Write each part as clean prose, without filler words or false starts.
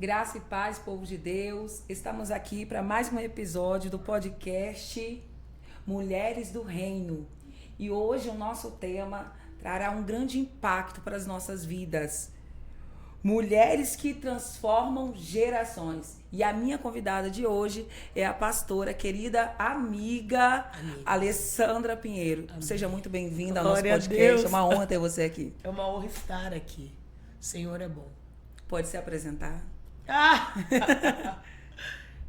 Graça e paz, povo de Deus. Estamos aqui para mais um episódio do podcast Mulheres do Reino. E hoje o nosso tema trará um grande impacto para as nossas vidas. Mulheres que transformam gerações. E a minha convidada de hoje é a pastora, querida amiga Alessandra Pinheiro. Amém. Seja muito bem-vinda ao Glória nosso a podcast. Deus. É uma honra ter você aqui. É uma honra estar aqui. O Senhor é bom. Pode se apresentar?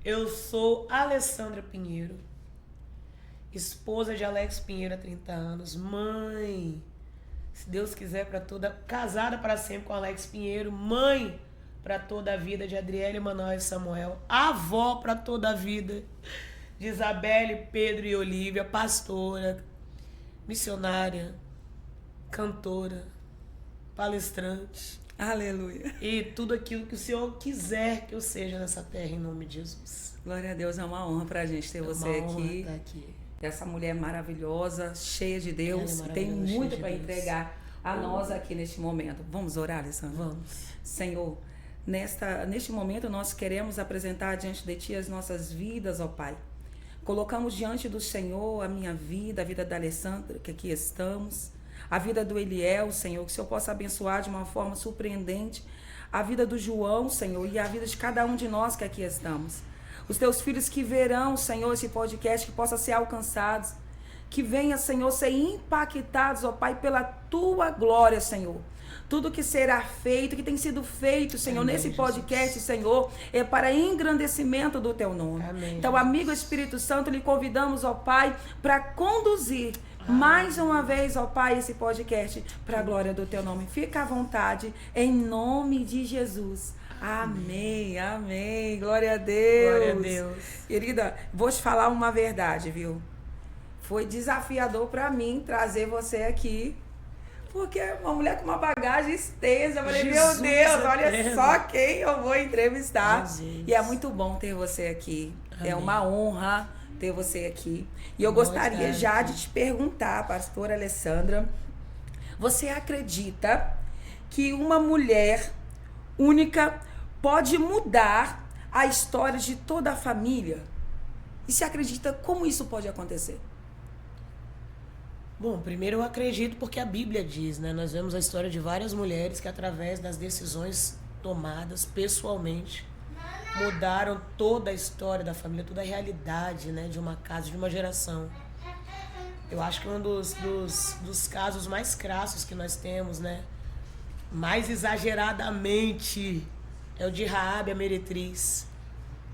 Eu sou Alessandra Pinheiro, esposa de Alex Pinheiro há 30 anos, mãe, se Deus quiser, casada para sempre com Alex Pinheiro, mãe para toda a vida de Adriele, Emanuel e Samuel, avó para toda a vida de Isabelle, Pedro e Olívia, pastora, missionária, cantora, palestrante. Aleluia. E tudo aquilo que o Senhor quiser que eu seja nessa terra, em nome de Jesus. Glória a Deus, é uma honra pra gente ter você uma honra aqui. estar aqui. Essa mulher maravilhosa, cheia de Deus, Ela é tem maravilhosa, muito cheia para de Deus. entregar a nós aqui neste momento. Vamos orar, Alessandra? Vamos. Senhor, neste momento nós queremos apresentar diante de Ti as nossas vidas, ó Pai. Colocamos diante do Senhor a minha vida, a vida da Alessandra, que aqui estamos, a vida do Eliel, Senhor, que o Senhor possa abençoar de uma forma surpreendente a vida do João, Senhor, e a vida de cada um de nós que aqui estamos. Os Teus filhos que verão, Senhor, esse podcast, que possa ser alcançados, que venha, Senhor, ser impactados, ó Pai, pela Tua glória, Senhor. Tudo que será feito, que tem sido feito, Senhor, Amém, nesse podcast, Jesus. Senhor, é para engrandecimento do Teu nome. Amém, Então, Jesus. amigo Espírito Santo, lhe convidamos, ó Pai, para conduzir mais uma vez, ó Pai, esse podcast para a glória do Teu nome. Fica à vontade, em nome de Jesus. Amém, amém. Glória a Deus. Glória a Deus. Querida, vou te falar uma verdade, viu? Foi desafiador para mim trazer você aqui, porque é uma mulher com uma bagagem extensa. Eu falei, Jesus meu Deus, olha eterno. só quem eu vou entrevistar. Jesus. E é muito bom ter você aqui. É Amém. uma honra ter você aqui. E eu Bom gostaria estar já aqui. de te perguntar, pastora Alessandra, você acredita que uma mulher única pode mudar a história de toda a família? E se acredita como isso pode acontecer? Bom, primeiro eu acredito porque a Bíblia diz, né? Nós vemos a história de várias mulheres que através das decisões tomadas pessoalmente mudaram toda a história da família, toda a realidade, né, de uma casa, de uma geração. Eu acho que um dos casos mais crassos que nós temos, né, mais exageradamente, é o de Raabe, a meretriz,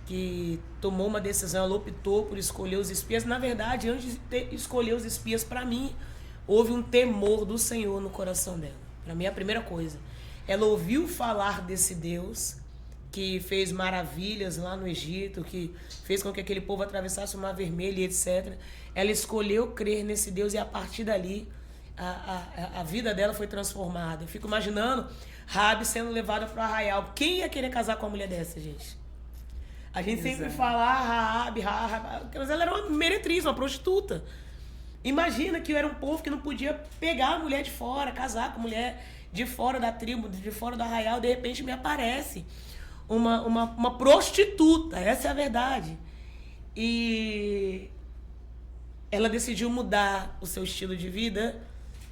que tomou uma decisão, ela optou por escolher os espias. Na verdade, antes de escolher os espias, para mim, houve um temor do Senhor no coração dela. Para mim, é a primeira coisa. Ela ouviu falar desse Deus que fez maravilhas lá no Egito, que fez com que aquele povo atravessasse o Mar Vermelho e etc. Ela escolheu crer nesse Deus e a partir dali a vida dela foi transformada. Eu fico imaginando Raabe sendo levada para o arraial. Quem ia querer casar com uma mulher dessa, gente? A gente sempre fala Raabe, mas ela era uma meretriz, uma prostituta. Imagina que era um povo que não podia pegar a mulher de fora, casar com a mulher de fora da tribo, de fora do arraial. De repente me aparece uma prostituta, essa é a verdade. E ela decidiu mudar o seu estilo de vida.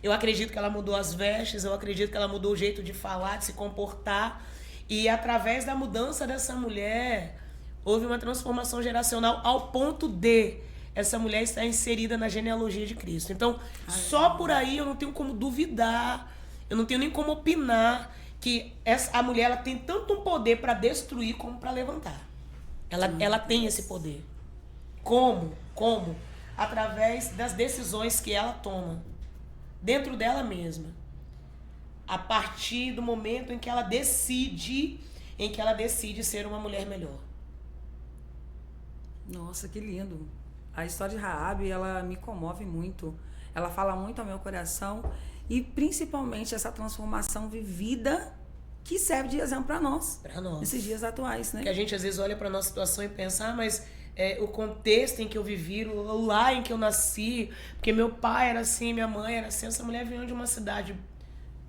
Eu acredito que ela mudou as vestes, eu acredito que ela mudou o jeito de falar, de se comportar. E através da mudança dessa mulher, houve uma transformação geracional ao ponto de essa mulher estar inserida na genealogia de Cristo. Então, só por aí eu não tenho como duvidar, eu não tenho nem como opinar que a mulher ela tem tanto um poder para destruir como para levantar. Ela tem esse poder. Como? Através das decisões que ela toma dentro dela mesma. A partir do momento em que ela decide ser uma mulher melhor. Nossa, que lindo. A história de Raabe, ela me comove muito. Ela fala muito ao meu coração. E principalmente essa transformação vivida que serve de exemplo para nós. Para nós. Nesses dias atuais, né? Que a gente às vezes olha para nossa situação e pensa, mas o contexto em que eu vivi, o lar em que eu nasci, porque meu pai era assim, minha mãe era assim, essa mulher veio de uma cidade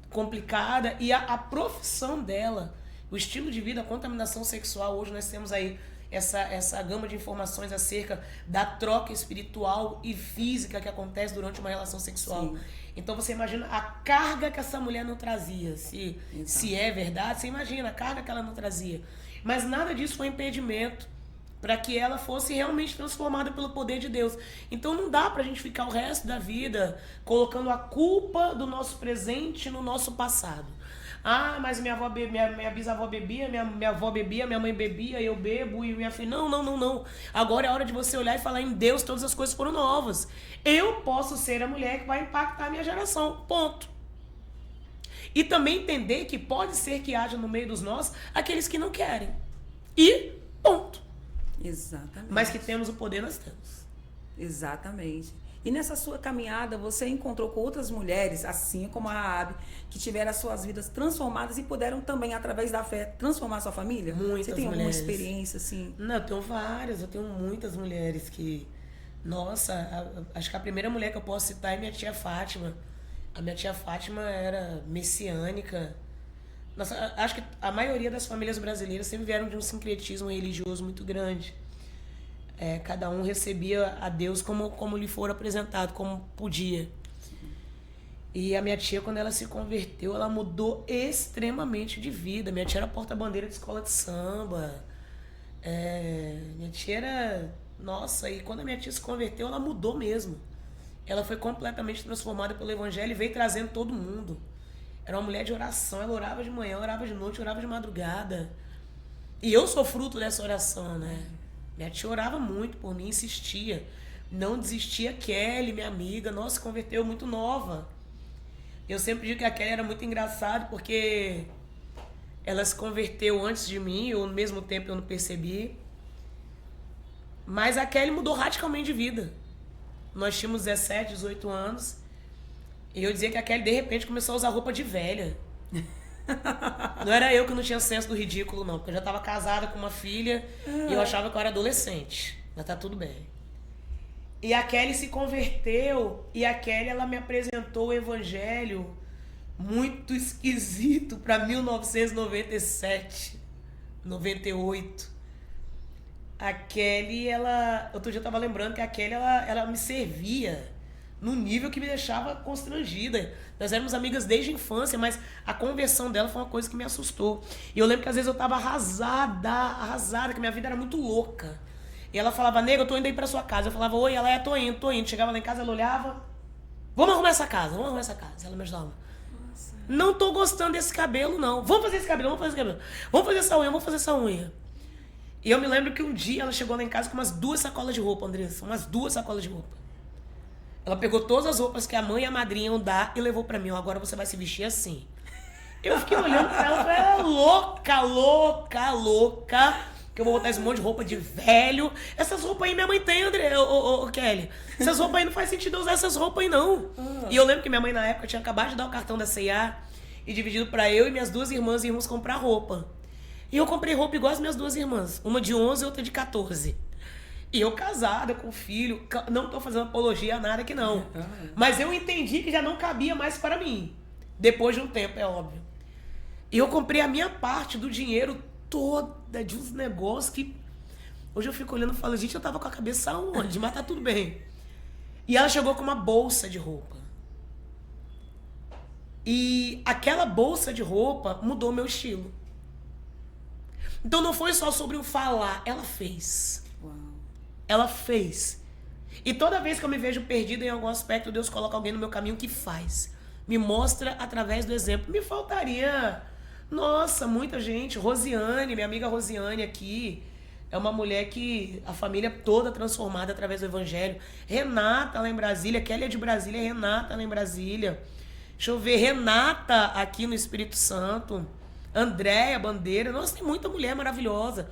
complicada e a profissão dela, o estilo de vida, a contaminação sexual. Hoje nós temos aí essa gama de informações acerca da troca espiritual e física que acontece durante uma relação sexual. Sim. Então você imagina a carga que essa mulher não trazia. Se é verdade, você imagina a carga que ela não trazia. Mas nada disso foi impedimento para que ela fosse realmente transformada pelo poder de Deus. Então não dá pra gente ficar o resto da vida colocando a culpa do nosso presente no nosso passado. Ah, mas minha bisavó bebia, minha avó bebia, minha mãe bebia, eu bebo e minha filha... Não. Agora é hora de você olhar e falar, em Deus todas as coisas foram novas. Eu posso ser a mulher que vai impactar a minha geração. Ponto. E também entender que pode ser que haja no meio dos nós aqueles que não querem. E ponto. Exatamente. Mas que temos o poder, nós temos. Exatamente. E nessa sua caminhada, você encontrou com outras mulheres, assim como a Raabe, que tiveram as suas vidas transformadas e puderam também, através da fé, transformar a sua família? Muitas mulheres. Você tem alguma experiência, assim? Não, eu tenho várias. Eu tenho muitas mulheres que... Nossa, acho que a primeira mulher que eu posso citar é minha tia Fátima. A minha tia Fátima era messiânica. Nossa, acho que a maioria das famílias brasileiras sempre vieram de um sincretismo religioso muito grande. Cada um recebia a Deus como lhe for apresentado, como podia. E a minha tia, quando ela se converteu, ela mudou extremamente de vida. Minha tia era porta-bandeira de escola de samba. Minha tia era... Nossa, e quando a minha tia se converteu, ela mudou mesmo. Ela foi completamente transformada pelo Evangelho e veio trazendo todo mundo. Era uma mulher de oração, ela orava de manhã, orava de noite, orava de madrugada. E eu sou fruto dessa oração, né? Minha tia orava muito por mim, insistia. Não desistia. Kelly, minha amiga, nossa, se converteu muito nova. Eu sempre digo que a Kelly era muito engraçada porque ela se converteu antes de mim, ou no mesmo tempo eu não percebi. Mas a Kelly mudou radicalmente de vida. Nós tínhamos 17, 18 anos. E eu dizia que a Kelly, de repente, começou a usar roupa de velha. Não era eu que não tinha senso do ridículo, não. Porque eu já estava casada com uma filha e eu achava que eu era adolescente. Mas tá tudo bem. E a Kelly se converteu e a Kelly, ela me apresentou o evangelho muito esquisito para 1997, 98. A Kelly, ela... Outro dia eu tava lembrando que a Kelly, ela me servia num nível que me deixava constrangida. Nós éramos amigas desde a infância, mas a conversão dela foi uma coisa que me assustou. E eu lembro que às vezes eu tava arrasada, que minha vida era muito louca. E ela falava, nega, eu tô indo aí pra sua casa. Eu falava, oi, ela tô indo. Chegava lá em casa, ela olhava, vamos arrumar essa casa. Ela me ajudava. Nossa. Não tô gostando desse cabelo, não. Vamos fazer esse cabelo. Vamos fazer essa unha. E eu me lembro que um dia ela chegou lá em casa com umas 2 sacolas de roupa, Andressa. Umas 2 sacolas de roupa. Ela pegou todas as roupas que a mãe e a madrinha iam dar e levou pra mim. Agora você vai se vestir assim. Eu fiquei olhando pra ela e falei, louca. Que eu vou botar esse monte de roupa de velho. Essas roupas aí minha mãe tem, Kelly. Essas roupas aí não faz sentido eu usar essas roupas aí, não. E eu lembro que minha mãe, na época, tinha acabado de dar o cartão da C&A e dividido pra eu e minhas 2 irmãs irmos comprar roupa. E eu comprei roupa igual as minhas 2 irmãs. Uma de 11 e outra de 14. E eu casada, com filho. Não tô fazendo apologia a nada aqui, não. Mas eu entendi que já não cabia mais para mim. Depois de um tempo, é óbvio. E eu comprei a minha parte do dinheiro toda de uns negócios que... Hoje eu fico olhando e falo, gente, eu tava com a cabeça aonde? Mas tá tudo bem. E ela chegou com uma bolsa de roupa. E aquela bolsa de roupa mudou meu estilo. Então não foi só sobre o falar, ela fez. Uau. Ela fez. E toda vez que eu me vejo perdida em algum aspecto, Deus coloca alguém no meu caminho que faz. Me mostra através do exemplo. Me faltaria, nossa, muita gente. Rosiane, minha amiga Rosiane aqui, é uma mulher que a família toda transformada através do evangelho. Renata lá em Brasília, Kelly é de Brasília, Renata lá em Brasília. Deixa eu ver, Renata aqui no Espírito Santo. Andréia Bandeira, nossa, tem muita mulher maravilhosa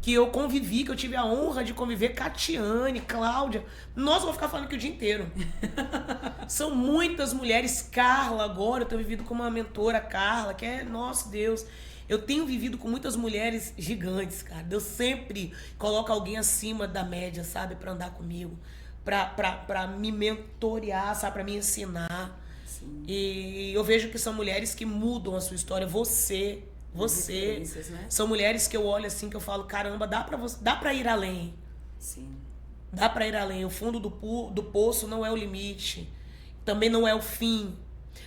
que eu convivi, que eu tive a honra de conviver. Catiane, Cláudia, nossa, eu vou ficar falando aqui o dia inteiro. São muitas mulheres. Carla agora, eu tenho vivido com uma mentora, Carla, que é, nossa Deus, eu tenho vivido com muitas mulheres gigantes, cara. Deus sempre coloca alguém acima da média, sabe, pra andar comigo, pra me mentorear, sabe, pra me ensinar. Sim. E eu vejo que são mulheres que mudam a sua história. Você você. Né? São mulheres que eu olho assim, que eu falo, caramba, dá pra ir além. Sim. Dá pra ir além. O fundo do poço não é o limite. Também não é o fim.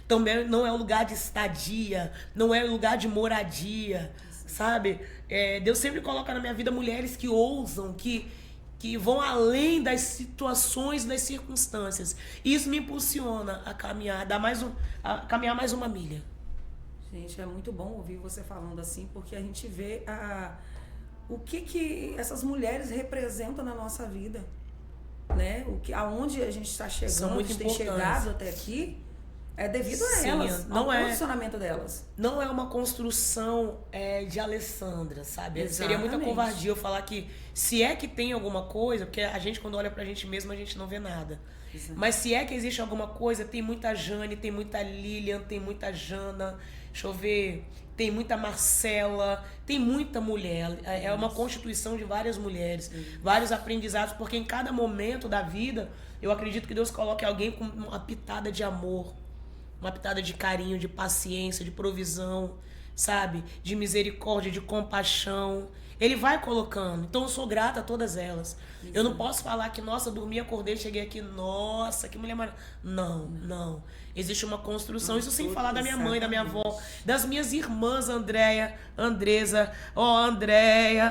Também não é o lugar de estadia. Não é o lugar de moradia. Sabe? Deus sempre coloca na minha vida mulheres que ousam, que vão além das situações, das circunstâncias. E isso me impulsiona a caminhar, a caminhar mais uma milha. Gente, é muito bom ouvir você falando assim, porque a gente vê o que essas mulheres representam na nossa vida, né? Aonde a gente está chegando, a gente tem chegado até aqui, é devido a elas, ao posicionamento delas. Não é uma construção de Alessandra, sabe? Exatamente. Seria muita covardia eu falar que se é que tem alguma coisa, porque a gente quando olha pra gente mesmo, a gente não vê nada. Exato. Mas se é que existe alguma coisa, tem muita Jane, tem muita Lilian, tem muita Jana, deixa eu ver, tem muita Marcela, tem muita mulher. É uma constituição de várias mulheres, vários aprendizados, porque em cada momento da vida, eu acredito que Deus coloque alguém com uma pitada de amor, uma pitada de carinho, de paciência, de provisão, sabe? De misericórdia, de compaixão. Ele vai colocando. Então eu sou grata a todas elas. Isso. Eu não posso falar que, nossa, dormi, acordei, cheguei aqui, nossa, que mulher maravilhosa. Não. Existe uma construção. Isso sem falar da minha mãe, da minha avó, das minhas irmãs, Andréia, Andresa,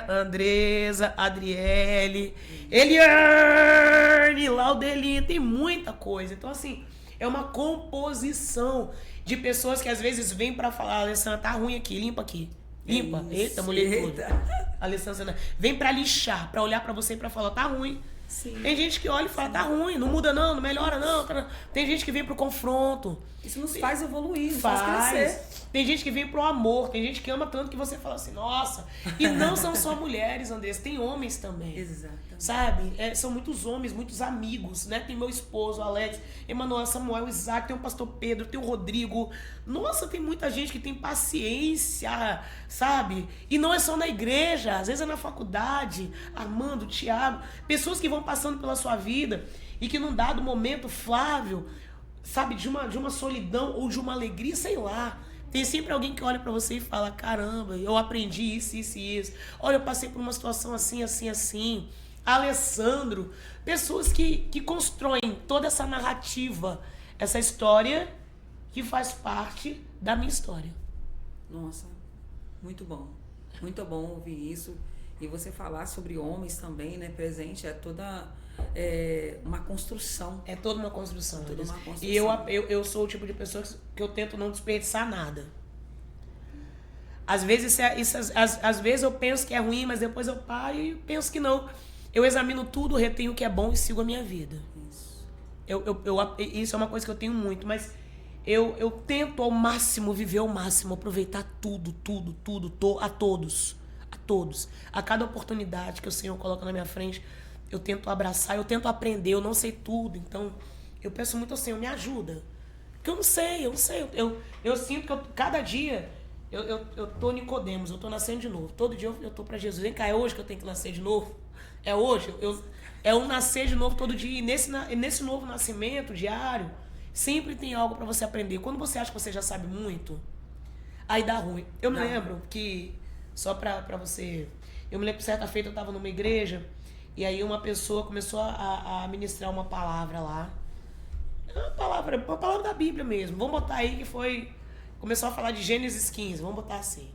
Andresa, Adriele, Eliane, Laudelinha, tem muita coisa. Então, assim, é uma composição de pessoas que às vezes vêm pra falar, Alessandra, tá ruim aqui, limpa aqui. Limpa. Eita, mulher toda. Alessandra, vem pra lixar, pra olhar pra você e pra falar, tá ruim. Sim. Tem gente que olha e fala, tá ruim, não muda não melhora não. Tem gente que vem pro confronto. Isso nos faz evoluir, nos faz crescer. Tem gente que vem pro amor, tem gente que ama tanto que você fala assim, nossa. E não são só mulheres, Andressa, tem homens também. Exatamente. Sabe? São muitos homens, muitos amigos, né? Tem meu esposo, Alex, Emanuel, Samuel, Isaac, tem o pastor Pedro, tem o Rodrigo. Nossa, tem muita gente que tem paciência, sabe? E não é só na igreja, às vezes é na faculdade, Armando, Thiago, pessoas que vão passando pela sua vida e que num dado momento, Flávio, sabe, de uma solidão ou de uma alegria, sei lá. Tem sempre alguém que olha pra você e fala, caramba, eu aprendi isso. Olha, eu passei por uma situação assim. Alessandro, pessoas que constroem toda essa narrativa, essa história que faz parte da minha história. Nossa, muito bom ouvir isso. E você falar sobre homens também, né, presente, é toda uma construção. É toda uma construção. Toda uma construção. E eu sou o tipo de pessoa que eu tento não desperdiçar nada. Às vezes, às vezes eu penso que é ruim, mas depois eu paro e penso que não. Eu examino tudo, retenho o que é bom e sigo a minha vida. Isso. Isso é uma coisa que eu tenho muito, mas eu tento ao máximo, viver ao máximo, aproveitar tudo, a todos. A cada oportunidade que o Senhor coloca na minha frente, eu tento abraçar, eu tento aprender, eu não sei tudo. Então, eu peço muito ao Senhor, me ajuda. Porque eu não sei. Eu sinto que cada dia eu tô Nicodemos, eu tô nascendo de novo. Todo dia eu tô pra Jesus. Vem cá, é hoje que eu tenho que nascer de novo? É hoje? É um nascer de novo todo dia. E nesse novo nascimento diário, sempre tem algo pra você aprender. Quando você acha que você já sabe muito, aí dá ruim. Eu me lembro que, só pra você... Eu me lembro que certa feita eu tava numa igreja, e aí uma pessoa começou a ministrar uma palavra lá. Uma palavra da Bíblia mesmo. Vamos botar aí que foi... Começou a falar de Gênesis 15, vamos botar assim.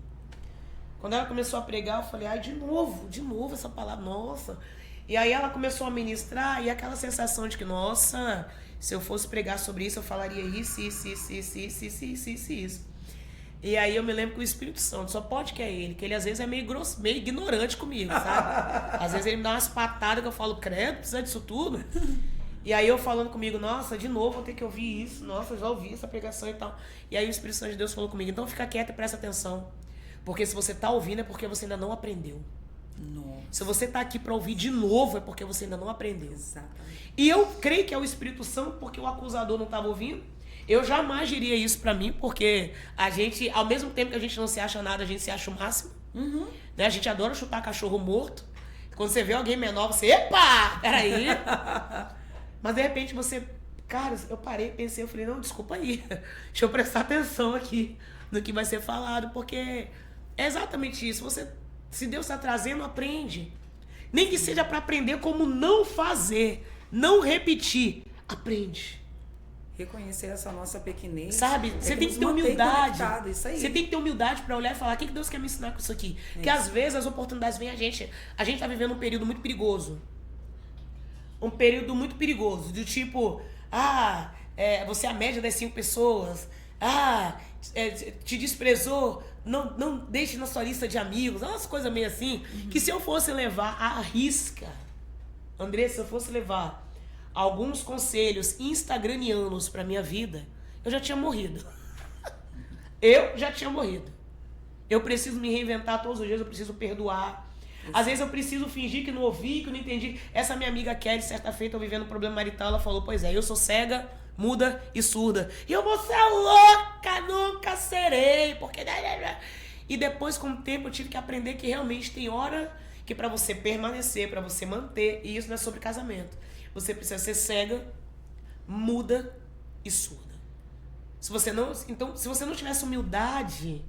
Quando ela começou a pregar, eu falei, de novo essa palavra, nossa. E aí ela começou a ministrar, e aquela sensação de que, nossa, se eu fosse pregar sobre isso, eu falaria isso. E aí eu me lembro que o Espírito Santo, só pode que é ele, que ele às vezes é meio ignorante comigo, sabe? Às vezes ele me dá umas patadas que eu falo, credo, precisa disso tudo? E aí eu falando comigo, nossa, de novo vou ter que ouvir isso, nossa, eu já ouvi essa pregação e tal. E aí o Espírito Santo de Deus falou comigo, então fica quieto e presta atenção. Porque se você tá ouvindo é porque você ainda não aprendeu. Nossa. Se você tá aqui para ouvir de novo é porque você ainda não aprendeu. Exatamente. E eu creio que é o Espírito Santo porque o acusador não estava ouvindo. Eu jamais diria isso para mim, porque a gente, ao mesmo tempo que a gente não se acha nada, a gente se acha o máximo. Uhum. Né? A gente adora chutar cachorro morto. Quando você vê alguém menor, você, epa, peraí. Mas de repente você, cara, eu parei, pensei, eu falei, não, desculpa aí. Deixa eu prestar atenção aqui no que vai ser falado, porque É exatamente isso. Se Deus está trazendo, aprende. Nem que seja para aprender como não fazer, não repetir. Aprende. Reconhecer essa nossa pequenez. Sabe? Você tem que ter humildade. Isso aí. Você tem que ter humildade para olhar e falar: o que Deus quer me ensinar com isso aqui? Porque às vezes as oportunidades vêm a gente. A gente tá vivendo um período muito perigoso. Um período muito perigoso. Do tipo, você é a média das 5 pessoas. Te desprezou. Não deixe na sua lista de amigos. Umas coisas meio assim. Que se eu fosse levar à risca, Andressa, se eu fosse levar alguns conselhos instagramianos pra minha vida, eu já tinha morrido. Eu preciso me reinventar todos os dias, eu preciso perdoar. Às vezes eu preciso fingir que não ouvi, que não entendi. Essa minha amiga Kelly, certa feita, eu vivendo um problema marital, ela falou: pois é, eu sou cega, muda e surda. E eu vou ser louca, nunca serei, porque... E depois, com o tempo, eu tive que aprender que realmente tem hora que pra você permanecer, pra você manter, e isso não é sobre casamento. Você precisa ser cega, muda e surda. Se você não tivesse humildade,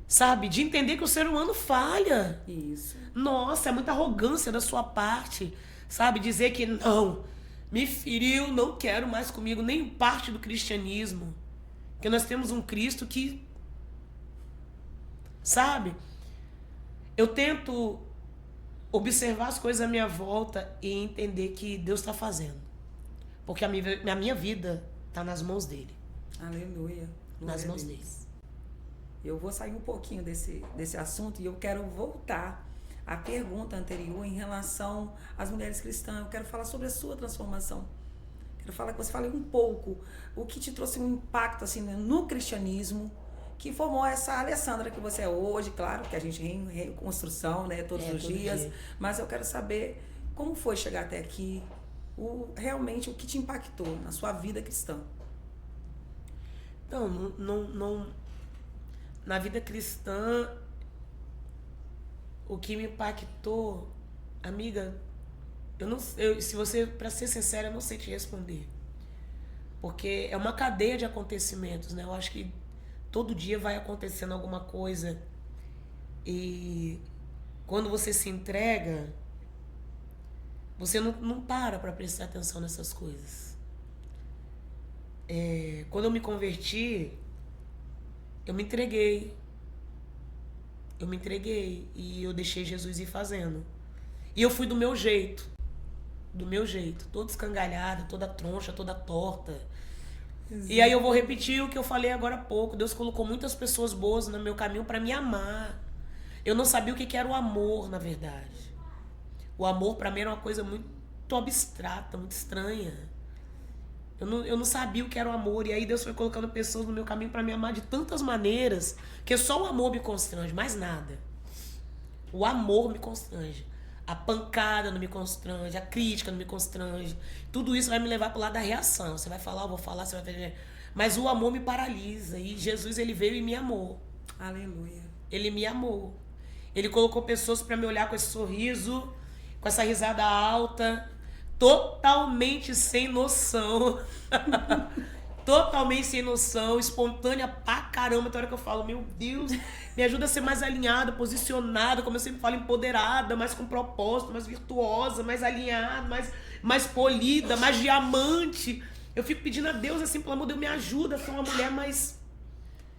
sabe, de entender que o ser humano falha. Isso. Nossa, é muita arrogância da sua parte, sabe, dizer que não, me feriu, não quero mais comigo, nem parte do cristianismo. Porque nós temos um Cristo que, sabe, eu tento observar as coisas à minha volta e entender que Deus está fazendo. Porque a minha vida está nas mãos dele. Aleluia. Nas mãos dele. Eu vou sair um pouquinho desse assunto e eu quero voltar à pergunta anterior em relação às mulheres cristãs. Eu quero falar sobre a sua transformação. Quero falar que você fale um pouco o que te trouxe um impacto assim no cristianismo, que formou essa Alessandra que você é hoje. Claro que a gente em reconstrução, né, todos os dias. Mas eu quero saber como foi chegar até aqui, realmente o que te impactou na sua vida cristã. Não, na vida cristã, o que me impactou, amiga, se você, pra ser sincera, eu não sei te responder. Porque é uma cadeia de acontecimentos, né? Eu acho que todo dia vai acontecendo alguma coisa. E quando você se entrega, você não para prestar atenção nessas coisas. Quando eu me converti, eu me entreguei. E eu deixei Jesus ir fazendo. E eu fui do meu jeito. Toda escangalhada, toda troncha, toda torta. Exato. E aí eu vou repetir o que eu falei agora há pouco. Deus colocou muitas pessoas boas no meu caminho para me amar. Eu não sabia o que era o amor, na verdade. O amor para mim era uma coisa muito abstrata, muito estranha. Eu não sabia o que era o amor. E aí Deus foi colocando pessoas no meu caminho para me amar de tantas maneiras que só o amor me constrange, mais nada. O amor me constrange. A pancada não me constrange, a crítica não me constrange. Tudo isso vai me levar para o lado da reação. Você vai falar, eu vou falar, você vai fazer. Mas o amor me paralisa. E Jesus, ele veio e me amou. Aleluia. Ele me amou. Ele colocou pessoas para me olhar com esse sorriso, com essa risada alta, totalmente sem noção. Totalmente sem noção, espontânea pra caramba. Tem hora que eu falo: meu Deus, me ajuda a ser mais alinhada, posicionada, como eu sempre falo, empoderada, mais com propósito, mais virtuosa, mais alinhada, mais polida, mais diamante. Eu fico pedindo a Deus assim: pelo amor de Deus, me ajuda a ser uma mulher mais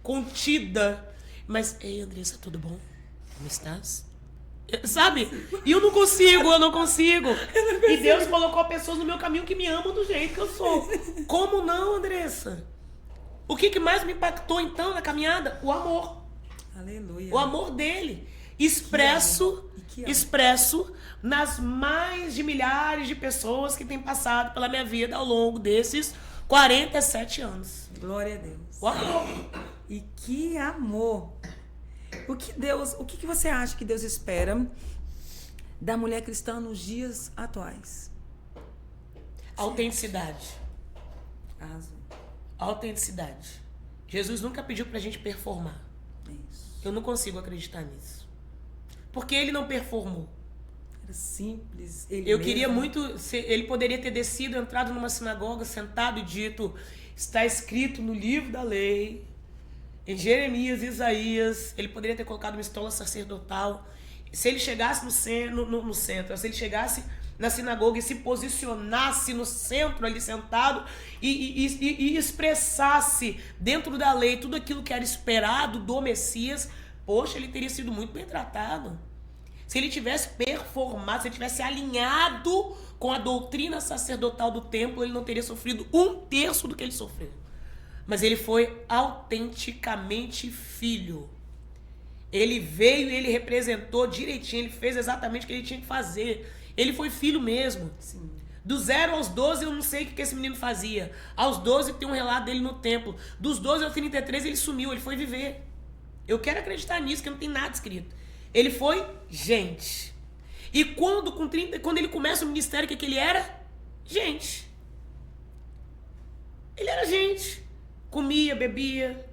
contida. Mas, ei, Andressa, tudo bom? Como estás? Sabe? E eu não consigo. E Deus colocou pessoas no meu caminho que me amam do jeito que eu sou. Como não, Andressa? O que mais me impactou então na caminhada? O amor. Aleluia. O amor dele. Expresso nas mais de milhares de pessoas que têm passado pela minha vida ao longo desses 47 anos. Glória a Deus. O amor. E que amor. O que você acha que Deus espera da mulher cristã nos dias atuais? Autenticidade. Autenticidade. Jesus nunca pediu pra gente performar. Isso. Eu não consigo acreditar nisso. Porque ele não performou. Era simples. Queria muito... Ele poderia ter descido, entrado numa sinagoga, sentado e dito: está escrito no livro da lei. em Jeremias, Isaías, ele poderia ter colocado uma estola sacerdotal. Se ele chegasse no centro, se ele chegasse na sinagoga e se posicionasse no centro ali sentado e expressasse dentro da lei tudo aquilo que era esperado do Messias, poxa, ele teria sido muito bem tratado. Se ele tivesse performado, se ele tivesse alinhado com a doutrina sacerdotal do templo, ele não teria sofrido 1/3 do que ele sofreu. Mas ele foi autenticamente filho. Ele veio e ele representou direitinho, ele fez exatamente o que ele tinha que fazer. Ele foi filho mesmo. Sim. Do 0 aos 12, eu não sei o que esse menino fazia. Aos 12 tem um relato dele no templo. Dos 12 aos 33 ele sumiu, ele foi viver. Eu quero acreditar nisso, que não tem nada escrito. Ele foi gente. E quando ele começa o ministério, o que ele era? Gente. Ele era gente. Comia, bebia,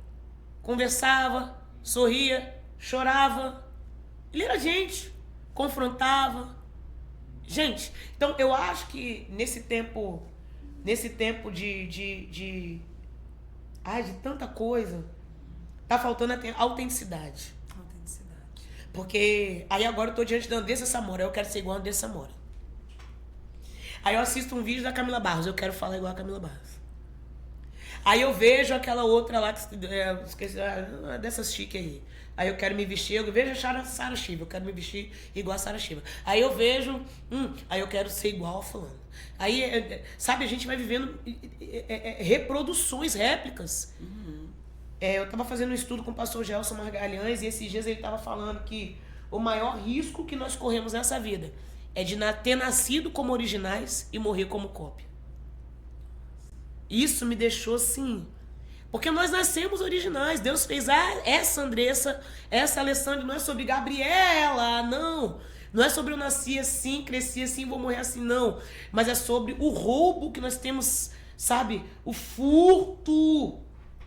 conversava, sorria, chorava. Ele era gente. Confrontava. Gente, então eu acho que nesse tempo de tanta coisa, tá faltando a autenticidade. Porque aí agora eu tô diante da Andressa Samora, eu quero ser igual a Andressa Samora. Aí eu assisto um vídeo da Camila Barros, eu quero falar igual a Camila Barros. Aí eu vejo aquela outra lá, esqueci, dessas chiques aí. Aí eu quero me vestir, eu vejo a Sarah Shiva, eu quero me vestir igual a Sarah Shiva. Aí eu vejo, aí eu quero ser igual a fulano. Aí, sabe, a gente vai vivendo reproduções, réplicas. Uhum. Eu tava fazendo um estudo com o pastor Gelson Margalhães e esses dias ele tava falando que o maior risco que nós corremos nessa vida é de ter nascido como originais e morrer como cópia. Isso me deixou assim... Porque nós nascemos originais. Deus fez essa Andressa, essa Alessandra, não é sobre Gabriela, não. Não é sobre eu nasci assim, cresci assim, vou morrer assim, não. Mas é sobre o roubo que nós temos, sabe? O furto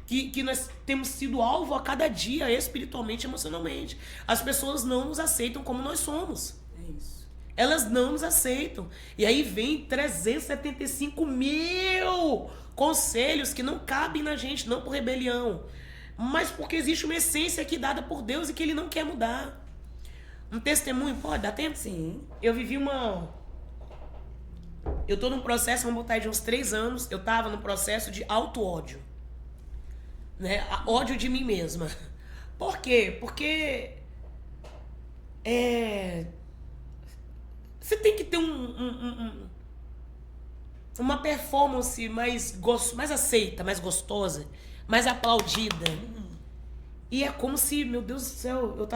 que nós temos sido alvo a cada dia, espiritualmente, emocionalmente. As pessoas não nos aceitam como nós somos. É isso. Elas não nos aceitam. E aí vem 375 mil conselhos que não cabem na gente, não por rebelião, mas porque existe uma essência aqui dada por Deus e que Ele não quer mudar. Um testemunho, pode dar tempo? Sim. Eu tô num processo, vamos botar aí de uns 3 anos, eu tava num processo de auto-ódio. Né? Ódio de mim mesma. Por quê? Porque você tem que ter uma performance mais aceita, mais gostosa, mais aplaudida. E é como se, meu Deus do céu,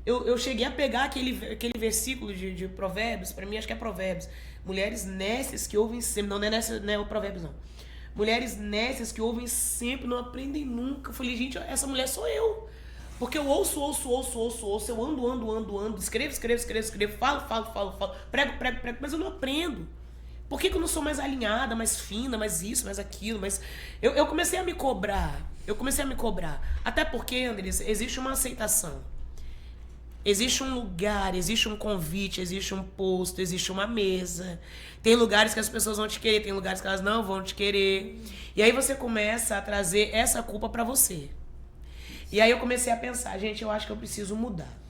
eu cheguei a pegar aquele versículo de Provérbios, pra mim acho que é Provérbios. Mulheres nécias que ouvem sempre, não é o Provérbios não. Mulheres nécias que ouvem sempre, não aprendem nunca. Eu falei, gente, essa mulher sou eu. Porque eu ouço, eu ando, escrevo, falo, prego, mas eu não aprendo. Por que eu não sou mais alinhada, mais fina, mais isso, mais aquilo? Mas eu comecei a me cobrar. Até porque, Andressa, existe uma aceitação. Existe um lugar, existe um convite, existe um posto, existe uma mesa. Tem lugares que as pessoas vão te querer, tem lugares que elas não vão te querer. E aí você começa a trazer essa culpa pra você. E aí eu comecei a pensar, gente, eu acho que eu preciso mudar.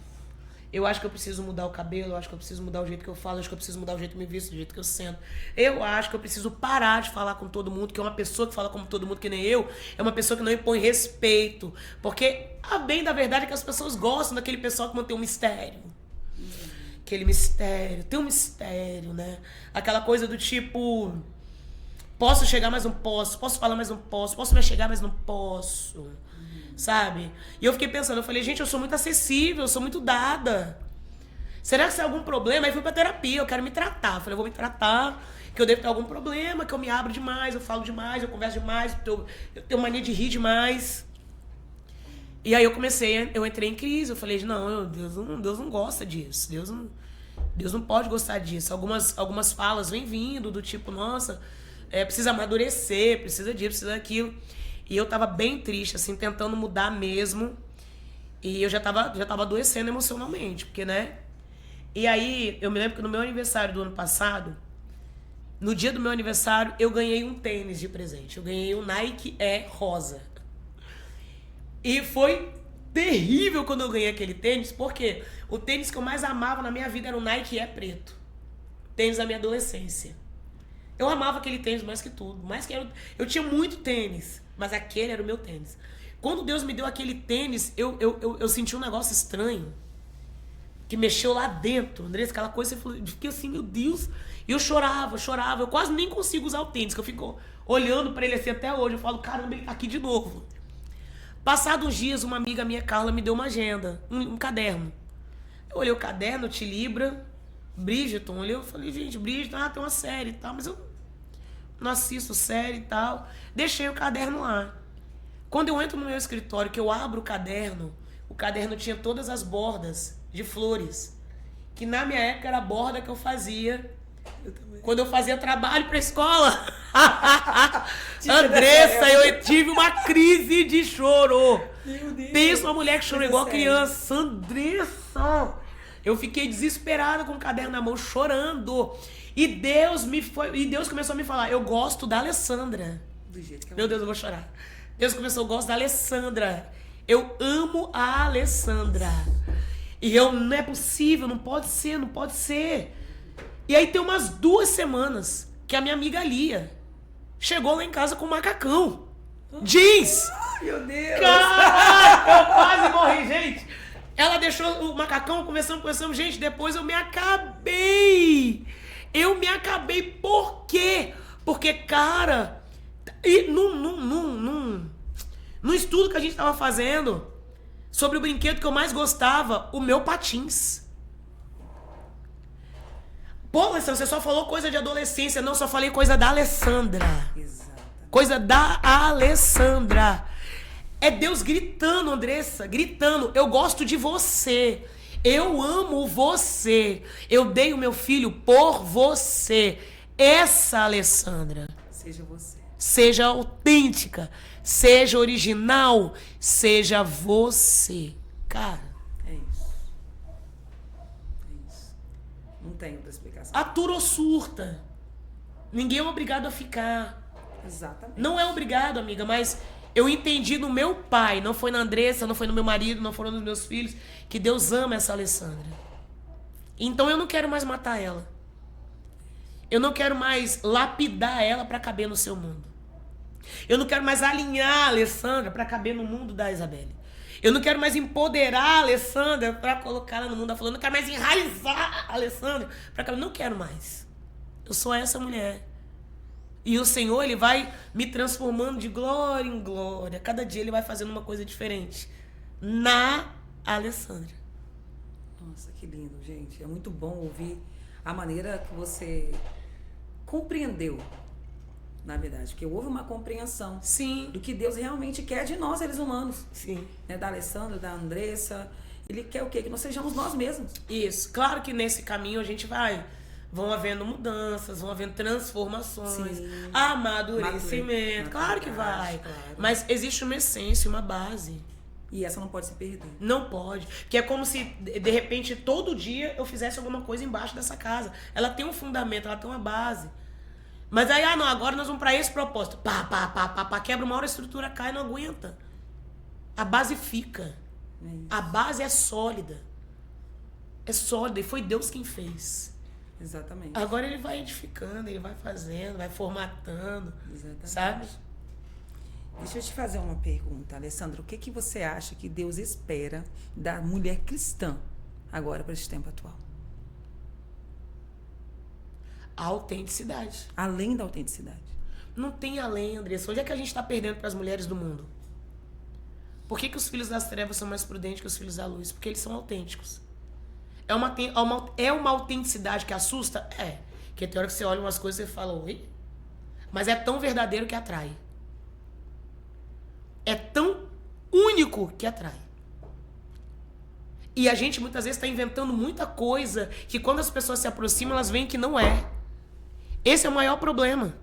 Eu acho que eu preciso mudar o cabelo, eu acho que eu preciso mudar o jeito que eu falo, eu acho que eu preciso mudar o jeito que eu me visto, o jeito que eu sento. Eu acho que eu preciso parar de falar com todo mundo, que é uma pessoa que fala como todo mundo, que nem eu, é uma pessoa que não impõe respeito. Porque a bem da verdade é que as pessoas gostam daquele pessoal que mantém um mistério. Aquele mistério, tem um mistério, né? Aquela coisa do tipo, posso chegar, mas não posso, posso falar, mas não posso me chegar, mas não posso. Sabe? E eu fiquei pensando, eu falei, gente, eu sou muito acessível, eu sou muito dada. Será que isso é algum problema? Aí fui pra terapia, eu quero me tratar. Eu falei, eu vou me tratar, que eu devo ter algum problema, que eu me abro demais, eu falo demais, eu converso demais, eu tenho mania de rir demais. E aí eu entrei em crise, eu falei, não, Deus não gosta disso, Deus não pode gostar disso. Algumas falas vêm vindo do tipo, nossa, precisa amadurecer, precisa disso, precisa daquilo. E eu tava bem triste, assim, tentando mudar mesmo. E eu já tava adoecendo emocionalmente, porque, né? E aí, eu me lembro que no meu aniversário do ano passado, no dia do meu aniversário, eu ganhei um tênis de presente. Eu ganhei um Nike Air rosa. E foi terrível quando eu ganhei aquele tênis, porque o tênis que eu mais amava na minha vida era o Nike Air preto. Tênis da minha adolescência. Eu amava aquele tênis mais que tudo. Eu tinha muito tênis, mas aquele era o meu tênis. Quando Deus me deu aquele tênis, eu senti um negócio estranho. Que mexeu lá dentro. Andressa, aquela coisa, eu fiquei assim, meu Deus. E eu chorava. Eu quase nem consigo usar o tênis, que eu fico olhando pra ele assim até hoje. Eu falo, caramba, ele tá aqui de novo. Passados uns dias, uma amiga minha, Carla, me deu uma agenda, um caderno. Eu olhei o caderno, Tilibra, Bridgerton. Olhei, eu falei, gente, Bridgerton, tem uma série e tal, mas eu não assisto série e tal. Deixei o caderno lá. Quando eu entro no meu escritório, que eu abro o caderno tinha todas as bordas de flores. Que na minha época era a borda que eu fazia quando eu fazia trabalho pra escola. Andressa, eu tive uma crise de choro. Meu Deus. Pensa uma mulher que chorou igual sério. criança. Andressa. Eu fiquei desesperada com o caderno na mão, chorando. E Deus começou a me falar, eu gosto da Alessandra. Do jeito que Meu Deus, eu vou chorar. Deus começou, eu gosto da Alessandra. Eu amo a Alessandra. E não é possível, não pode ser. E aí tem umas 2 semanas que a minha amiga Lia chegou lá em casa com um macacão. Jeans! Meu Deus! Caraca, eu quase morri, gente. Ela deixou o macacão, conversamos. Gente, depois eu me acabei. Por quê? Porque, cara, e num estudo que a gente tava fazendo sobre o brinquedo que eu mais gostava, o meu patins. Pô, Alessandra, você só falou coisa de adolescência. Não, só falei coisa da Alessandra. Exatamente. Coisa da Alessandra. É Deus gritando, Andressa, gritando. Eu gosto de você. Eu amo você. Eu dei o meu filho por você. Essa Alessandra. Seja você. Seja autêntica. Seja original. Seja você. Cara. É isso. Não tem outra explicação. Atura ou surta. Ninguém é obrigado a ficar. Exatamente. Não é obrigado, amiga, mas eu entendi no meu pai, não foi na Andressa, não foi no meu marido, não foram nos meus filhos, que Deus ama essa Alessandra. Então eu não quero mais matar ela. Eu não quero mais lapidar ela para caber no seu mundo. Eu não quero mais alinhar a Alessandra para caber no mundo da Isabelle. Eu não quero mais empoderar a Alessandra para colocá-la no mundo da fulana. Eu não quero mais enraizar a Alessandra para caber. Não quero mais. Eu sou essa mulher. E o Senhor, Ele vai me transformando de glória em glória. Cada dia Ele vai fazendo uma coisa diferente. Na Alessandra. Nossa, que lindo, gente. É muito bom ouvir a maneira que você compreendeu, na verdade. Porque houve uma compreensão Sim. do que Deus realmente quer de nós, seres humanos. Sim. Né? Da Alessandra, da Andressa. Ele quer o quê? Que nós sejamos nós mesmos. Isso. Claro que nesse caminho a gente vão havendo mudanças, vão havendo transformações, Sim. amadurecimento. Claro que vai. Claro. Mas existe uma essência, uma base. E essa não pode se perder. Não pode. Porque é como se, de repente, todo dia eu fizesse alguma coisa embaixo dessa casa. Ela tem um fundamento, ela tem uma base. Mas aí, não, agora nós vamos para esse propósito. Pá, quebra uma hora, a estrutura cai e não aguenta. A base fica. A base é sólida. É sólida e foi Deus quem fez. Exatamente. Agora ele vai edificando, ele vai fazendo, vai formatando. Exatamente. Sabe? Deixa eu te fazer uma pergunta, Alessandra. O que você acha que Deus espera da mulher cristã agora para esse tempo atual? A autenticidade. Além da autenticidade. Não tem além, Andressa. Onde é que a gente está perdendo para as mulheres do mundo? Por que os filhos das trevas são mais prudentes que os filhos da luz? Porque eles são autênticos. É uma autenticidade que assusta? É. Porque tem hora que você olha umas coisas e você fala, oi? Mas é tão verdadeiro que atrai. É tão único que atrai. E a gente muitas vezes está inventando muita coisa que quando as pessoas se aproximam, elas veem que não é. Esse é o maior problema.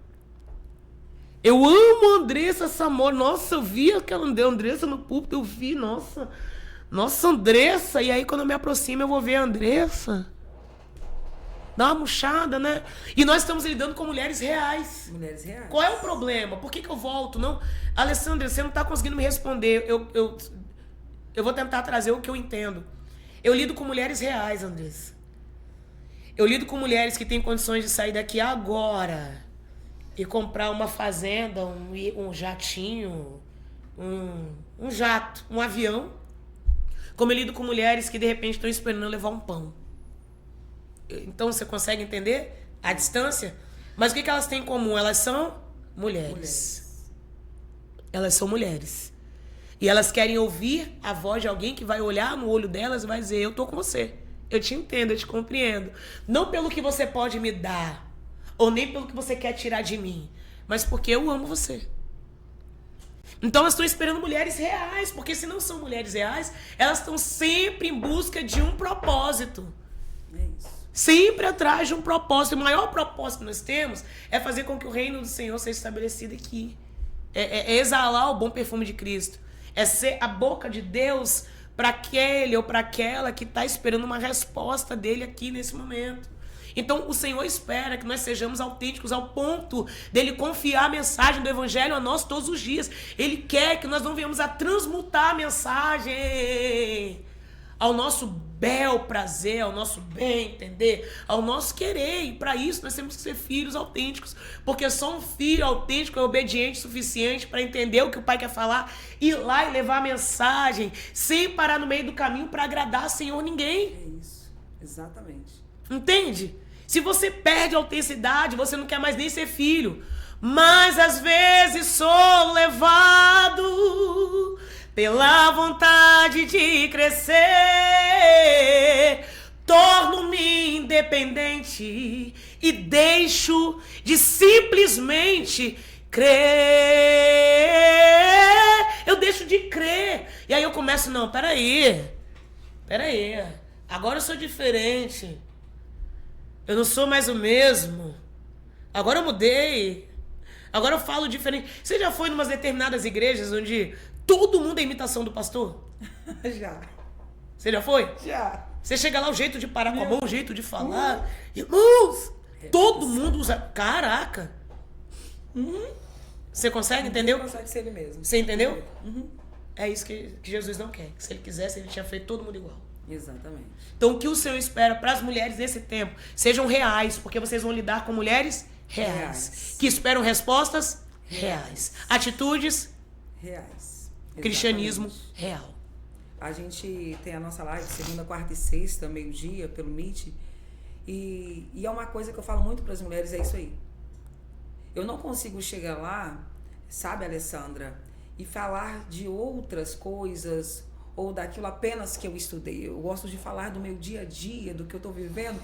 Eu amo a Andressa Samora. Nossa, eu vi aquela Andressa no púlpito, eu vi, nossa, Andressa. E aí quando eu me aproximo, eu vou ver a Andressa. dá uma murchada, né? E nós estamos lidando com mulheres reais. Mulheres reais. Qual é o problema? Por que eu volto? Não, Alessandra, você não está conseguindo me responder. Eu vou tentar trazer o que eu entendo. Eu lido com mulheres reais, Andressa. Eu lido com mulheres que têm condições de sair daqui agora e comprar uma fazenda, um jatinho, um jato, um avião. Como eu lido com mulheres que de repente estão esperando levar um pão. Então você consegue entender a distância? Mas o que elas têm em comum? Elas são mulheres. Elas são mulheres. E elas querem ouvir a voz de alguém que vai olhar no olho delas e vai dizer: eu tô com você. Eu te entendo, eu te compreendo. Não pelo que você pode me dar, ou nem pelo que você quer tirar de mim, mas porque eu amo você. Então elas estão esperando mulheres reais, porque se não são mulheres reais, elas estão sempre em busca de um propósito. É isso. Sempre atrás de um propósito. O maior propósito que nós temos é fazer com que o reino do Senhor seja estabelecido aqui. É exalar o bom perfume de Cristo. É ser a boca de Deus para aquele ou para aquela que está esperando uma resposta dele aqui nesse momento. Então o Senhor espera que nós sejamos autênticos ao ponto dele confiar a mensagem do Evangelho a nós todos os dias. Ele quer que nós não venhamos a transmutar a mensagem ao nosso bel prazer, ao nosso bem entender, ao nosso querer. E para isso nós temos que ser filhos autênticos, porque só um filho autêntico é obediente o suficiente para entender o que o pai quer falar, ir lá e levar a mensagem sem parar no meio do caminho para agradar a Senhor ninguém. É isso, exatamente. Entende? Se você perde a autenticidade, você não quer mais nem ser filho. Mas às vezes sou levado pela vontade de crescer, torno-me independente e deixo de simplesmente crer. Eu deixo de crer. E aí eu começo, não, peraí, agora eu sou diferente. Eu não sou mais o mesmo. Agora eu mudei. Agora eu falo diferente. Você já foi em umas determinadas igrejas onde todo mundo é imitação do pastor? Já. Você já foi? Já. Você chega lá, o jeito de parar com a mão, o jeito de falar. Irmãos, todo mundo usa... Caraca. Você consegue, entendeu? Consegue ser ele mesmo. Você entendeu? É isso que Jesus não quer. Se ele quisesse, ele tinha feito todo mundo igual. Exatamente. Então, o que o Senhor espera para as mulheres nesse tempo? Sejam reais, porque vocês vão lidar com mulheres reais. Que esperam respostas reais. Atitudes reais. Cristianismo Exatamente. real. A gente tem a nossa live segunda, quarta e sexta, meio-dia, pelo Meet. E é uma coisa que eu falo muito para as mulheres, é isso aí. Eu não consigo chegar lá, sabe, Alessandra, e falar de outras coisas ou daquilo apenas que eu estudei. Eu gosto de falar do meu dia a dia, do que eu estou vivendo,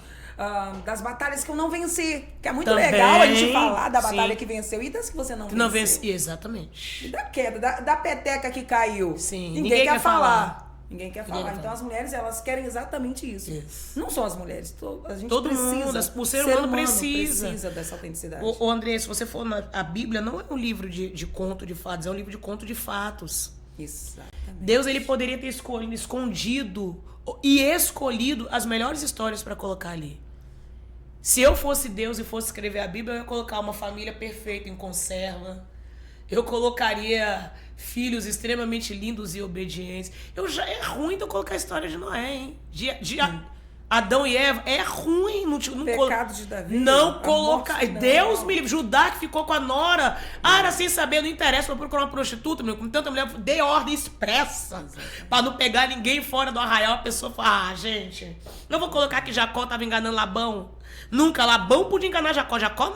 das batalhas que eu não venci. Que é muito Também, legal a gente falar da batalha sim. que venceu e das que você não Não venceu. venci, exatamente. E da queda, da peteca que caiu. Sim, Ninguém quer falar. Ninguém quer falar. quer Então as mulheres, elas querem exatamente isso. Isso. Não só as mulheres. A gente Todo precisa. mundo, o ser humano precisa. precisa dessa autenticidade. Ô André, se você for a Bíblia não é um livro de conto de fatos, é um livro de conto de fatos. Exatamente. Deus, ele poderia ter escondido e escolhido as melhores histórias para colocar ali. Se eu fosse Deus e fosse escrever a Bíblia, eu ia colocar uma família perfeita em conserva. Eu colocaria filhos extremamente lindos e obedientes. É ruim de eu colocar a história de Noé, hein? De Adão e Eva. É ruim. Não Pecado de Davi. Não colocar. Morte, não. Deus me livre. Judá que ficou com a nora. Ara sem saber, não interessa. Vou procurar uma prostituta, meu, com tanta mulher. Dei ordem expressa. Pra não pegar ninguém fora do arraial. A pessoa fala, gente, não vou colocar que Jacó tava enganando Labão. Nunca. Labão podia enganar Jacó. Jacó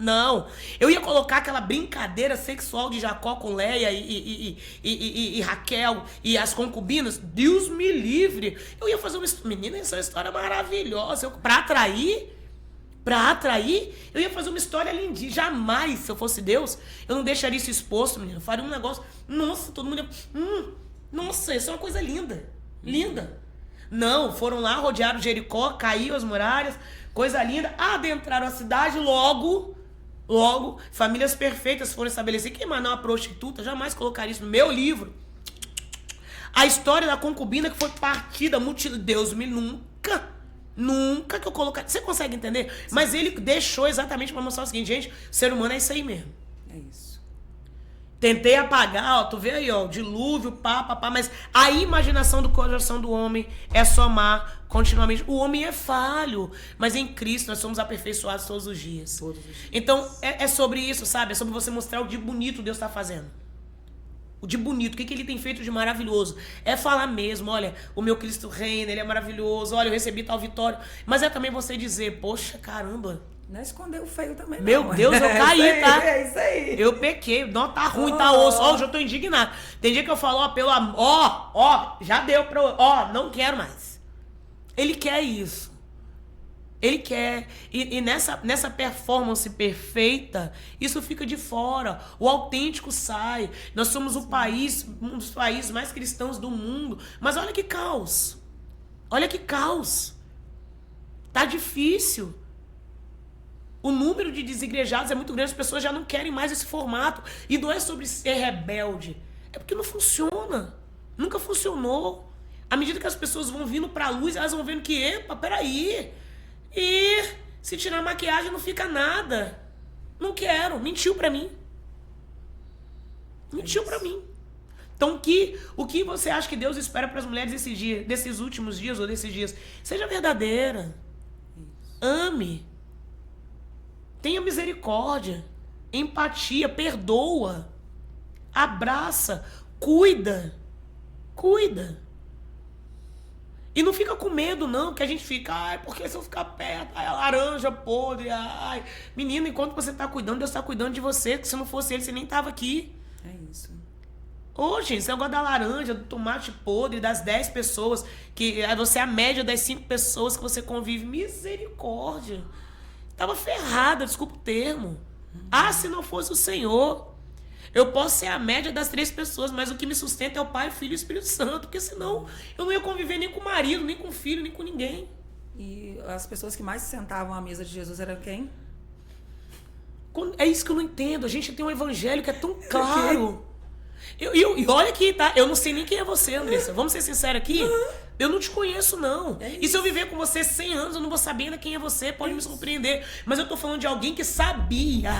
não. Eu ia colocar aquela brincadeira sexual de Jacó com Leia e Raquel e as concubinas. Deus me livre. Eu ia fazer uma... Menina, essa é uma história maravilhosa. Pra atrair, eu ia fazer uma história lindinha. Jamais, se eu fosse Deus, eu não deixaria isso exposto, menina. Eu faria um negócio... Nossa, todo mundo ia... nossa, isso é uma coisa linda. Linda. Não, foram lá, rodearam Jericó, caiu as muralhas, coisa linda. Adentraram a cidade, logo, famílias perfeitas foram estabelecidas. Quem mandar uma prostituta, jamais colocaria isso no meu livro. A história da concubina que foi partida, mutilada. Deus me Nunca que eu colocaria. Você consegue entender? Sim. Mas ele deixou exatamente para mostrar o seguinte, gente, o ser humano é isso aí mesmo. É isso. Tentei apagar, ó, tu vê aí, ó, dilúvio, pá, mas a imaginação do coração do homem é somar continuamente. O homem é falho, mas em Cristo nós somos aperfeiçoados todos os dias. Todos os dias. Então, é sobre isso, sabe? É sobre você mostrar o de bonito Deus está fazendo. O de bonito, o que ele tem feito de maravilhoso. É falar mesmo, olha, o meu Cristo reina, ele é maravilhoso, olha, eu recebi tal vitória. Mas é também você dizer, poxa, caramba. Não escondeu o feio também, não. Meu Deus, eu caí, aí, tá? É isso aí. Eu pequei, não, tá ruim, tá osso. Ó, hoje eu tô indignado. Tem dia que eu falo, ó, pelo amor, ó, já deu pra... Ó, não quero mais. Ele quer isso. Ele quer. E nessa performance perfeita, isso fica de fora. O autêntico sai. Nós somos um dos países mais cristãos do mundo. Mas olha que caos. Olha que caos. Tá difícil. O número de desigrejados é muito grande. As pessoas já não querem mais esse formato. E não é sobre ser rebelde. É porque não funciona. Nunca funcionou. À medida que as pessoas vão vindo pra luz, elas vão vendo que, epa, peraí... E se tirar a maquiagem não fica nada. Não quero. Mentiu pra mim. Mentiu pra mim. Então o que você acha que Deus espera para as mulheres desses últimos dias ou desses dias? Seja verdadeira. Ame. Tenha misericórdia. Empatia. Perdoa. Abraça. Cuida. Cuida. E não fica com medo, não, que a gente fica, ai, porque se eu ficar perto, ai, a laranja podre, ai. Menina, enquanto você tá cuidando, Deus tá cuidando de você, que se não fosse ele, você nem tava aqui. É isso. Ô, gente, você gosta da laranja, do tomate podre, das 10 pessoas, que você é a média das 5 pessoas que você convive. Misericórdia. Tava ferrada, desculpa o termo. Ah, se não fosse o Senhor... Eu posso ser a média das 3 pessoas, mas o que me sustenta é o Pai, o Filho e o Espírito Santo, porque senão eu não ia conviver nem com o marido, nem com o filho, nem com ninguém. E as pessoas que mais se sentavam à mesa de Jesus eram quem? É isso que eu não entendo. A gente tem um evangelho que é tão claro. E olha aqui, tá? Eu não sei nem quem é você, Andressa. Vamos ser sinceros aqui? Eu não te conheço, não. E se eu viver com você 100 anos, eu não vou saber ainda quem é você. Pode me surpreender. Mas eu tô falando de alguém que sabia...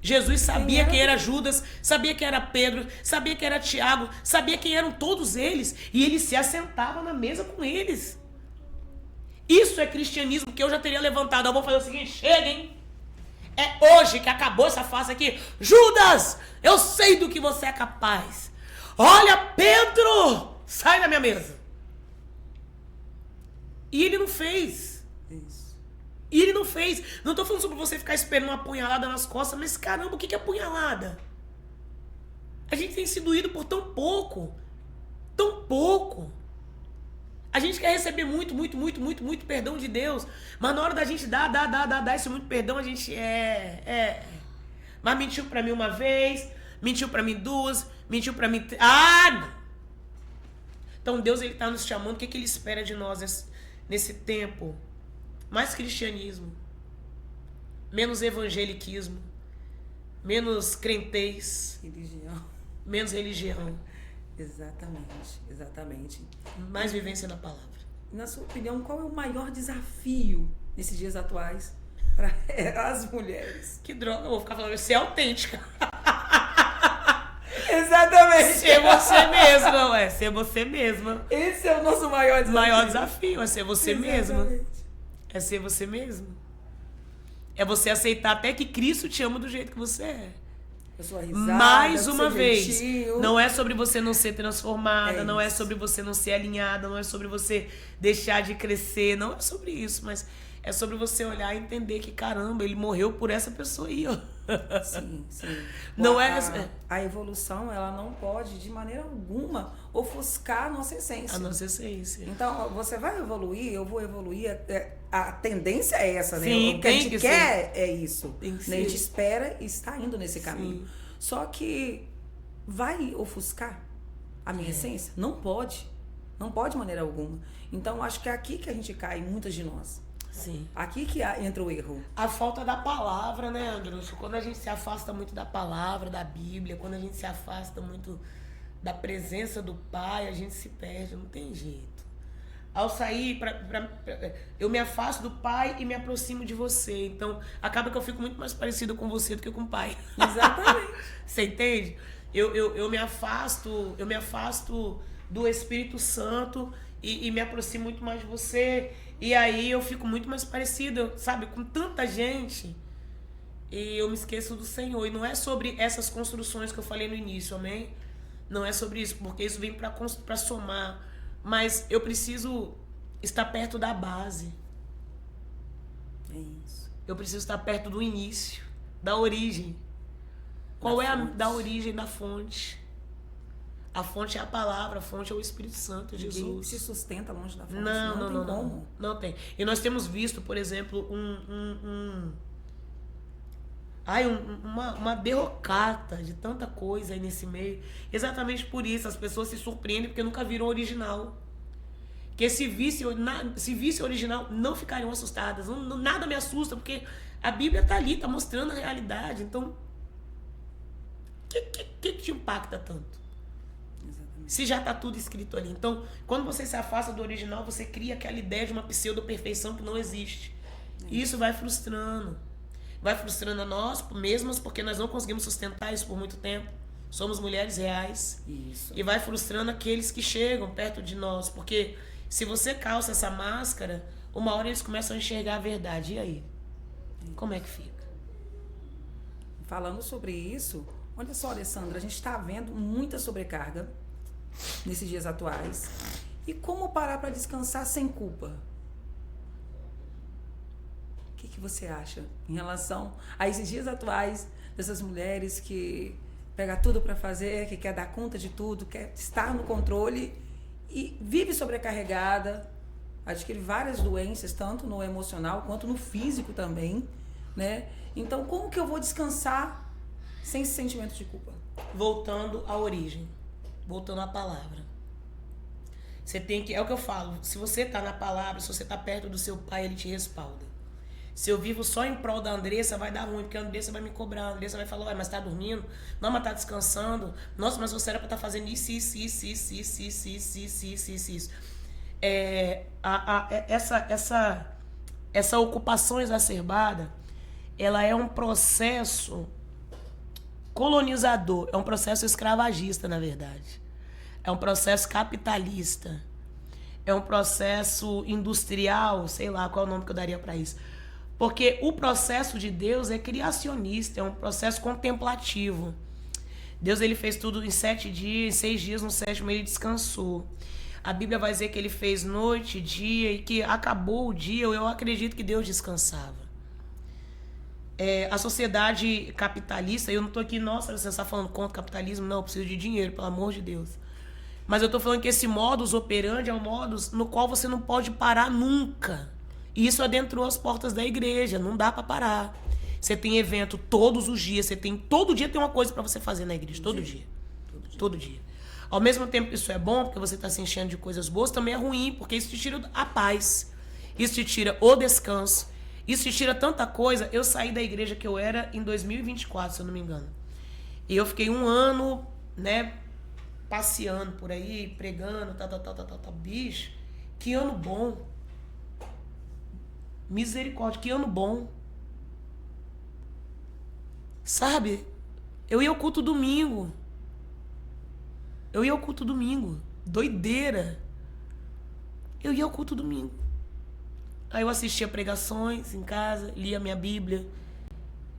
Jesus sabia quem era Judas, sabia quem era Pedro, sabia quem era Tiago, sabia quem eram todos eles. E ele se assentava na mesa com eles. Isso é cristianismo que eu já teria levantado. Eu vou fazer o seguinte, cheguem. É hoje que acabou essa face aqui. Judas, eu sei do que você é capaz. Olha, Pedro, sai da minha mesa. E ele não fez. Isso. E ele não fez. Não tô falando sobre você ficar esperando uma apunhalada nas costas, mas caramba, o que é apunhalada? A gente tem sido ido por tão pouco. Tão pouco. A gente quer receber muito perdão de Deus. Mas na hora da gente dar esse muito perdão, a gente Mas mentiu pra mim uma vez, mentiu pra mim 2, mentiu pra mim... não! Então Deus, ele tá nos chamando. O que ele espera de nós nesse tempo? Mais cristianismo, menos evangeliquismo, menos crentez, menos religião. Exatamente. Mais vivência na palavra. Na sua opinião, qual é o maior desafio nesses dias atuais para as mulheres? Que droga, eu vou ficar falando, ser autêntica. Exatamente. Ser você mesma, ué. Ser você mesma. Esse é o nosso maior desafio. Maior desafio é ser você mesma. É ser você mesmo. É você aceitar até que Cristo te ama do jeito que você é. A sua risada, mais uma vez, gentil. Não é sobre você não ser transformada, não é sobre você não ser alinhada, não é sobre você deixar de crescer, não é sobre isso, mas é sobre você olhar e entender que, caramba, ele morreu por essa pessoa aí, ó. Sim. Não a evolução, ela não pode, de maneira alguma, ofuscar a nossa essência. A nossa essência. Então, você vai evoluir, eu vou evoluir. A tendência é essa, né? Sim, o que a gente quer é isso. Tem que né? A gente ser. espera e está indo nesse caminho. Sim. Só que vai ofuscar a minha essência? Não pode. Não pode de maneira alguma. Então, acho que é aqui que a gente cai, muitas de nós. Sim. Aqui que entra o erro. A falta da palavra, né, Andrúcio? Quando a gente se afasta muito da palavra, da Bíblia, quando a gente se afasta muito da presença do Pai, a gente se perde, não tem jeito. Ao sair, eu me afasto do pai e me aproximo de você. Então, acaba que eu fico muito mais parecida com você do que com o pai. Exatamente. Você entende? Eu me afasto do Espírito Santo e me aproximo muito mais de você. E aí eu fico muito mais parecida, sabe, com tanta gente. E eu me esqueço do Senhor. E não é sobre essas construções que eu falei no início, amém? Não é sobre isso, porque isso vem para somar. Mas eu preciso estar perto da base. É isso. Eu preciso estar perto do início, da origem. Qual é a da origem da fonte? A fonte é a palavra, a fonte é o Espírito Santo, Jesus. Ninguém se sustenta longe da fonte. Não tem como. Não tem. E nós temos visto, por exemplo, uma derrocata de tanta coisa aí nesse meio. Exatamente por isso, as pessoas se surpreendem porque nunca viram o original. Porque se visse o original, não ficariam assustadas. Nada me assusta, porque a Bíblia está ali, está mostrando a realidade. Então, o que te impacta tanto? Exatamente. Se já está tudo escrito ali. Então, quando você se afasta do original, você cria aquela ideia de uma pseudo-perfeição que não existe. E isso vai frustrando. Vai frustrando a nós mesmas, porque nós não conseguimos sustentar isso por muito tempo. Somos mulheres reais. Isso. E vai frustrando aqueles que chegam perto de nós. Porque se você calça essa máscara, uma hora eles começam a enxergar a verdade. E aí? Como é que fica? Falando sobre isso, olha só, Alessandra, a gente está vendo muita sobrecarga nesses dias atuais. E como parar para descansar sem culpa? O que você acha em relação a esses dias atuais dessas mulheres que pega tudo para fazer, que quer dar conta de tudo, quer estar no controle e vive sobrecarregada, adquire várias doenças, tanto no emocional quanto no físico também, né? Então, como que eu vou descansar sem esse sentimento de culpa? Voltando à origem, voltando à palavra. Você tem que, é o que eu falo, se você está na palavra, se você está perto do seu pai, ele te respalda. Se eu vivo só em prol da Andressa, vai dar ruim, porque a Andressa vai me cobrar, a Andressa vai falar, mas tá dormindo? Não, mas tá descansando? Nossa, mas você era pra estar fazendo isso. Essa ocupação exacerbada, ela é um processo colonizador, é um processo escravagista, na verdade. É um processo capitalista. É um processo industrial, sei lá qual é o nome que eu daria para isso. Porque o processo de Deus é criacionista, é um processo contemplativo. Deus ele fez tudo em 7 dias, em 6 dias, no 7º ele descansou. A Bíblia vai dizer que ele fez noite, dia, e que acabou o dia, eu acredito que Deus descansava. A sociedade capitalista, eu não estou aqui, nossa, você está falando contra o capitalismo? Não, eu preciso de dinheiro, pelo amor de Deus. Mas eu estou falando que esse modus operandi é um modus no qual você não pode parar nunca. E isso adentrou as portas da igreja, não dá para parar. Você tem evento todos os dias, todo dia tem uma coisa para você fazer na igreja, todo dia. Ao mesmo tempo que isso é bom, porque você está se enchendo de coisas boas, também é ruim, porque isso te tira a paz, isso te tira o descanso, isso te tira tanta coisa. Eu saí da igreja que eu era em 2024, se eu não me engano. E eu fiquei 1 ano, né, passeando por aí, pregando, bicho, que ano bom. Misericórdia, que ano bom. Sabe? Eu ia ao culto domingo. Doideira. Eu ia ao culto domingo. Aí eu assistia pregações em casa, lia minha Bíblia.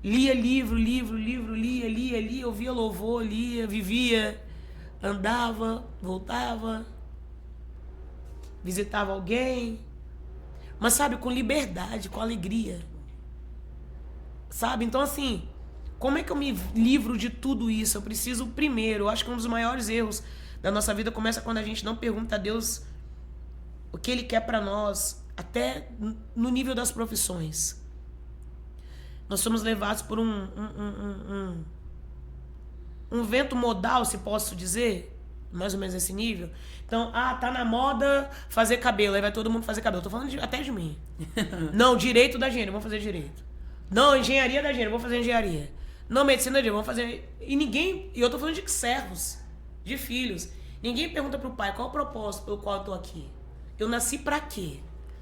Lia livro, lia, ouvia louvor, lia, vivia, andava, voltava, visitava alguém. Mas, sabe, com liberdade, com alegria. Sabe? Então, assim, como é que eu me livro de tudo isso? Eu preciso, primeiro, eu acho que um dos maiores erros da nossa vida começa quando a gente não pergunta a Deus o que Ele quer para nós, até no nível das profissões. Nós somos levados por um vento modal, se posso dizer, mais ou menos esse nível. Então, tá na moda fazer cabelo, aí vai todo mundo fazer cabelo. Eu tô falando até de mim. Não, direito da engenharia, vamos fazer direito. Não, engenharia da engenharia, vamos fazer engenharia. Não, medicina da engenharia, vamos fazer... E eu tô falando de servos, de filhos. Ninguém pergunta pro pai qual é o propósito pelo qual eu tô aqui. Eu nasci pra quê?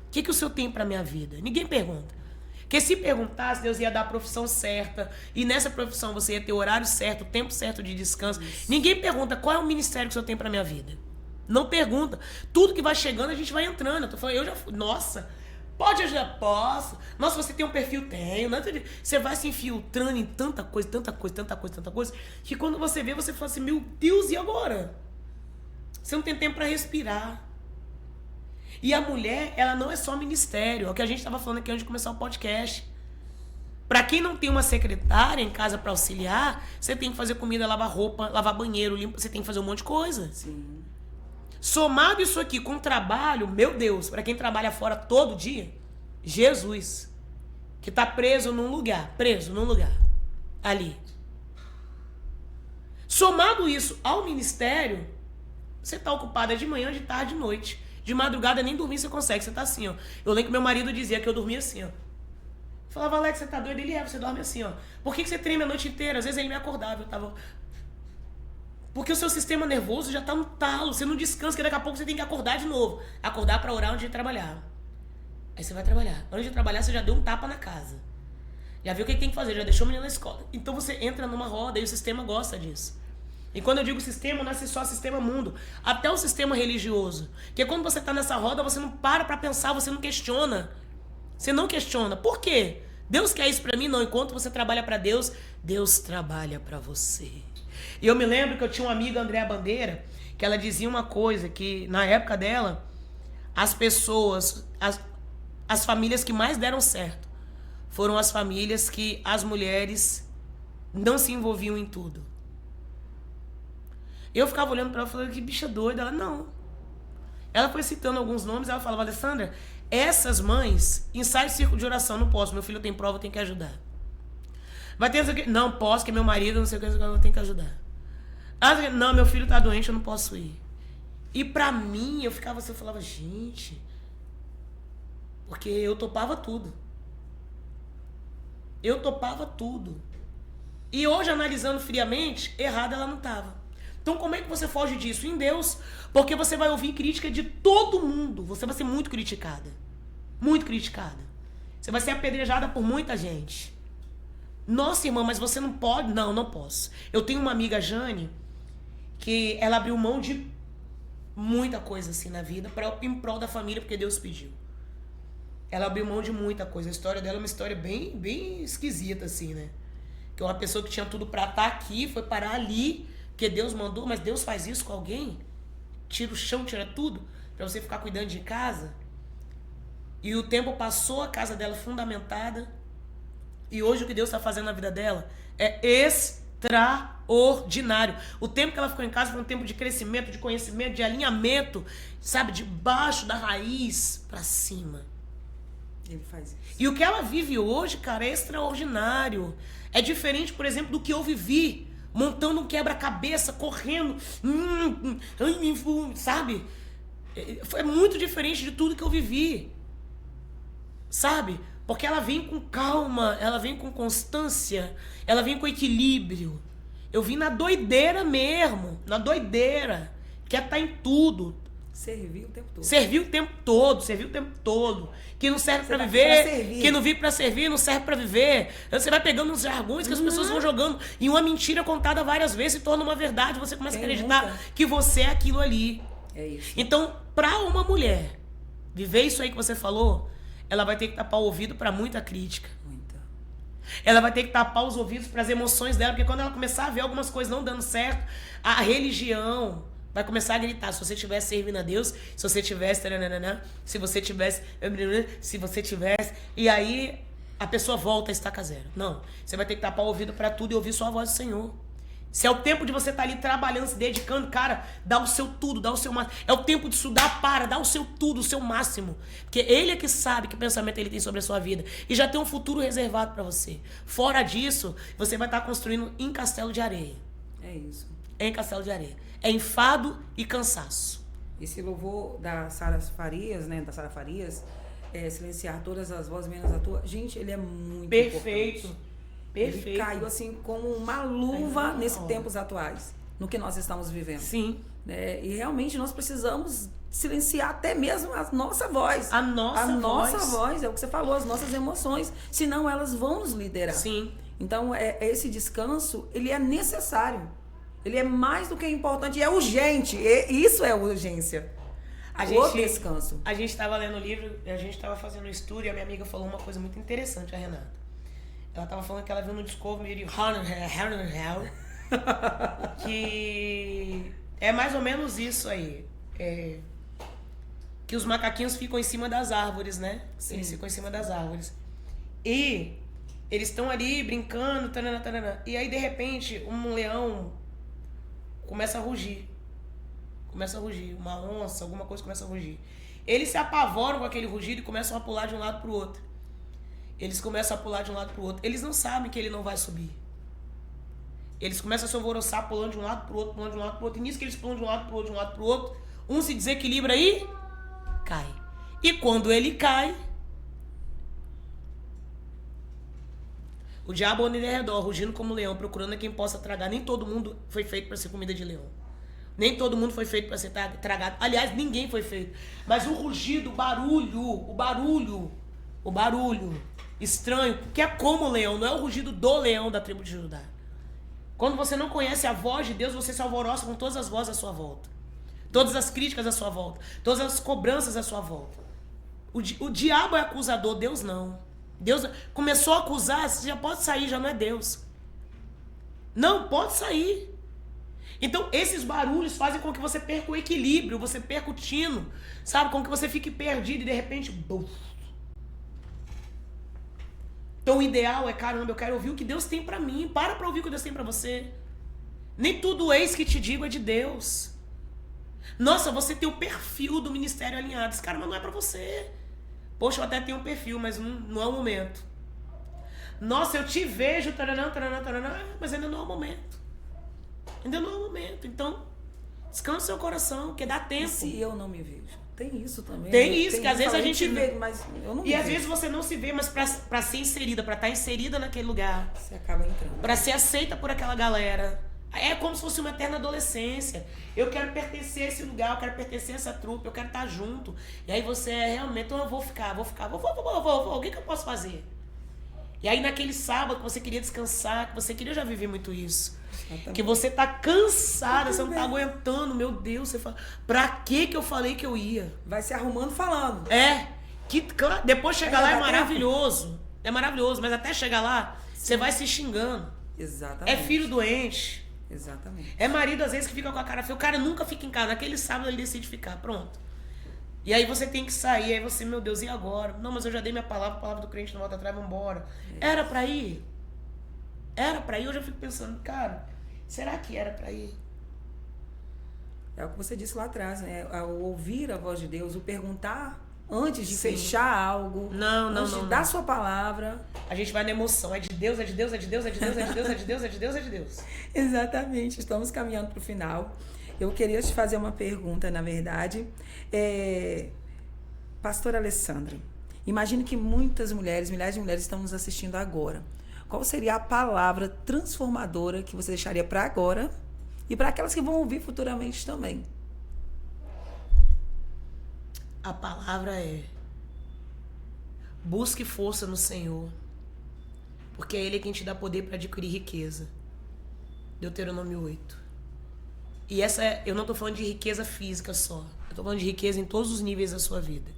O que o Senhor tem pra minha vida? Ninguém pergunta. Porque se perguntasse, Deus ia dar a profissão certa. E nessa profissão você ia ter o horário certo, o tempo certo de descanso. Isso. Ninguém pergunta qual é o ministério que o Senhor tem pra minha vida. Não pergunta. Tudo que vai chegando, a gente vai entrando. Eu tô falando, eu já fui. Nossa, pode, eu já posso. Nossa, você tem um perfil? Tenho. Você vai se infiltrando em tanta coisa, que quando você vê, você fala assim, meu Deus, e agora? Você não tem tempo pra respirar. E a mulher, ela não é só ministério. É o que a gente estava falando aqui antes de começar o podcast. Para quem não tem uma secretária em casa para auxiliar, você tem que fazer comida, lavar roupa, lavar banheiro, limpa, você tem que fazer um monte de coisa. Sim. Somado isso aqui com trabalho, meu Deus, para quem trabalha fora todo dia, Jesus, que tá preso num lugar, ali. Somado isso ao ministério, você tá ocupada de manhã, de tarde, de noite. De madrugada nem dormir você consegue, você tá assim, ó. Eu lembro que meu marido dizia que eu dormia assim, ó. Eu falava, Alex, você tá doido? Ele você dorme assim, ó. Por que você treme a noite inteira? Às vezes ele me acordava, eu tava... Porque o seu sistema nervoso já tá no talo, você não descansa, que daqui a pouco você tem que acordar de novo. Acordar pra orar antes de trabalhar. Aí você vai trabalhar. Antes de trabalhar, você já deu um tapa na casa. Já viu o que tem que fazer, já deixou o menino na escola. Então você entra numa roda e o sistema gosta disso. E quando eu digo sistema, não é só sistema mundo, até o sistema religioso. Porque quando você está nessa roda, você não para pensar, você não questiona. Você não questiona. Por quê? Deus quer isso para mim? Não. Enquanto você trabalha para Deus, Deus trabalha para você. E eu me lembro que eu tinha uma amiga, Andréa Bandeira, que ela dizia uma coisa, que na época dela, as pessoas, as famílias que mais deram certo, foram as famílias que as mulheres não se envolviam em tudo. Eu ficava olhando para ela e falando, que bicha doida. Ela, não. Ela foi citando alguns nomes, ela falava, Alessandra, essas mães, ensaio de círculo de oração, não posso, meu filho tem prova, eu tenho que ajudar. Vai ter isso aqui, não posso, que meu marido, não sei o que, eu tenho que ajudar. Ela, não, meu filho tá doente, eu não posso ir. E pra mim, eu ficava assim, eu falava, gente, porque eu topava tudo. Eu topava tudo. E hoje, analisando friamente, errada ela não tava. Então como é que você foge disso? Em Deus. Porque você vai ouvir crítica de todo mundo. Você vai ser muito criticada. Muito criticada. Você vai ser apedrejada por muita gente. Nossa, irmã, mas você não pode? Não, não posso. Eu tenho uma amiga, Jane, que ela abriu mão de muita coisa assim na vida em prol da família, porque Deus pediu. Ela abriu mão de muita coisa. A história dela é uma história bem, bem esquisita, assim, né? Que é uma pessoa que tinha tudo pra estar aqui, foi parar ali... Porque Deus mandou, mas Deus faz isso com alguém? Tira o chão, tira tudo, pra você ficar cuidando de casa. E o tempo passou, a casa dela fundamentada. E hoje o que Deus está fazendo na vida dela é extraordinário. O tempo que ela ficou em casa foi um tempo de crescimento, de conhecimento, de alinhamento, sabe? De baixo da raiz pra cima. Ele faz isso. E o que ela vive hoje, cara, é extraordinário. É diferente, por exemplo, do que eu vivi. Montando um quebra-cabeça, correndo, sabe? Foi muito diferente de tudo que eu vivi, sabe? Porque ela vem com calma, ela vem com constância, ela vem com equilíbrio. Eu vim na doideira mesmo, na doideira, quer estar em tudo. Serviu o tempo todo. Serviu o tempo todo. Que não serve pra viver, que não vive pra servir, não serve pra viver. Você vai pegando uns jargões que as pessoas vão jogando e uma mentira contada várias vezes se torna uma verdade. Você começa a acreditar que você é aquilo ali. É isso. Então, pra uma mulher viver isso aí que você falou, ela vai ter que tapar o ouvido pra muita crítica. Muita. Ela vai ter que tapar os ouvidos pras emoções dela, porque quando ela começar a ver algumas coisas não dando certo, a religião vai começar a gritar, se você estivesse servindo a Deus, se você tivesse, se você tivesse, e aí a pessoa volta a estaca zero. Não, você vai ter que tapar o ouvido para tudo e ouvir só a voz do Senhor. Se é o tempo de você estar ali trabalhando, se dedicando, cara, dá o seu tudo, dá o seu máximo. É o tempo de estudar, dá o seu tudo, o seu máximo. Porque Ele é que sabe que pensamento Ele tem sobre a sua vida. E já tem um futuro reservado para você. Fora disso, você vai estar construindo em castelo de areia. É isso. Em castelo de areia. É enfado e cansaço. Esse louvor da Sara Farias, né? Da Sara Farias, silenciar todas as vozes menos a tua. Gente, ele é muito perfeito. Importante. Perfeito. Ele caiu assim como uma luva nesses tempos atuais, no que nós estamos vivendo. Sim. né? E realmente nós precisamos silenciar até mesmo a nossa voz. A nossa voz, é o que você falou, as nossas emoções, senão elas vão nos liderar. Sim. Então, esse descanso, ele é necessário. Ele é mais do que importante, e é urgente. Isso é urgência. O descanso. A gente estava lendo o livro, a gente estava fazendo um estudo e a minha amiga falou uma coisa muito interessante, a Renata. Ela estava falando que ela viu no Discovery que é mais ou menos isso aí. Que os macaquinhos ficam em cima das árvores, né? Sim. Eles ficam em cima das árvores. E eles estão ali brincando, tarana, tarana. E aí, de repente, um leão começa a rugir. Uma onça, alguma coisa começa a rugir. Eles se apavoram com aquele rugido e começam a pular de um lado pro outro. Eles não sabem que ele não vai subir. Eles começam a se alvoroçar, pulando de um lado pro outro. E nisso que eles pulam de um lado pro outro, um se desequilibra e cai. E quando ele cai, o diabo anda em redor, rugindo como leão, procurando a quem possa tragar. Nem todo mundo foi feito para ser comida de leão. Nem todo mundo foi feito para ser tragado. Aliás, ninguém foi feito. Mas o rugido, o barulho estranho, que é como o leão, não é o rugido do leão da tribo de Judá. Quando você não conhece a voz de Deus, você se alvoroça com todas as vozes à sua volta. Todas as críticas à sua volta. Todas as cobranças à sua volta. O diabo é acusador, Deus não. Deus começou a acusar, você já pode sair, já não é Deus. Não, pode sair. Então, esses barulhos fazem com que você perca o equilíbrio, você perca o tino, sabe? Com que você fique perdido e de repente... Buf. Então, o ideal é, caramba, eu quero ouvir o que Deus tem pra mim. Para ouvir o que Deus tem pra você. Nem tudo eis que te digo é de Deus. Nossa, você tem o perfil do ministério alinhado. Esse cara, mas não é pra você. Poxa, eu até tenho um perfil, mas não é o momento. Nossa, eu te vejo, taranã, mas ainda não é o momento. Então, descansa seu coração, porque dá tempo. E se eu não me vejo? Tem isso também. Tem isso, que às vezes a gente vê, mas eu não me E às vejo. vezes você não se vê, mas pra ser inserida, pra estar inserida naquele lugar. Você acaba entrando. Pra ser aceita por aquela galera. É como se fosse uma eterna adolescência. Eu quero pertencer a esse lugar, eu quero pertencer a essa trupe, eu quero estar junto. E aí você realmente, então eu vou ficar. O que eu posso fazer? E aí naquele sábado que você queria descansar, que você queria, eu já vivi muito isso. Exatamente. Que você tá cansada, você não tá aguentando, meu Deus, você fala, pra que eu falei que eu ia? Vai se arrumando falando. Depois chegar lá é maravilhoso. É maravilhoso, mas até chegar lá, você vai se xingando. Exatamente. É filho doente. Exatamente. É marido, às vezes, que fica com a cara feia. O cara nunca fica em casa. Naquele sábado ele decide ficar. Pronto. E aí você tem que sair. Aí você, meu Deus, e agora? Não, mas eu já dei minha palavra. A palavra do crente não volta atrás, vambora. Era pra ir? Eu já fico pensando, cara, será que era pra ir? É o que você disse lá atrás, né? O ouvir a voz de Deus, o perguntar antes de Sim. fechar algo. Não. Dar sua palavra. A gente vai na emoção. É de Deus, é de Deus, é de Deus, é de Deus, é de Deus, é de Deus, é de Deus, é de Deus. Exatamente. Estamos caminhando para o final. Eu queria te fazer uma pergunta, na verdade. Pastora Alessandra, imagino que muitas mulheres, milhares de mulheres estão nos assistindo agora. Qual seria a palavra transformadora que você deixaria para agora e para aquelas que vão ouvir futuramente também? A palavra é: busque força no Senhor, porque é Ele quem te dá poder para adquirir riqueza. Deuteronômio 8. E eu não estou falando de riqueza física só. Eu estou falando de riqueza em todos os níveis da sua vida.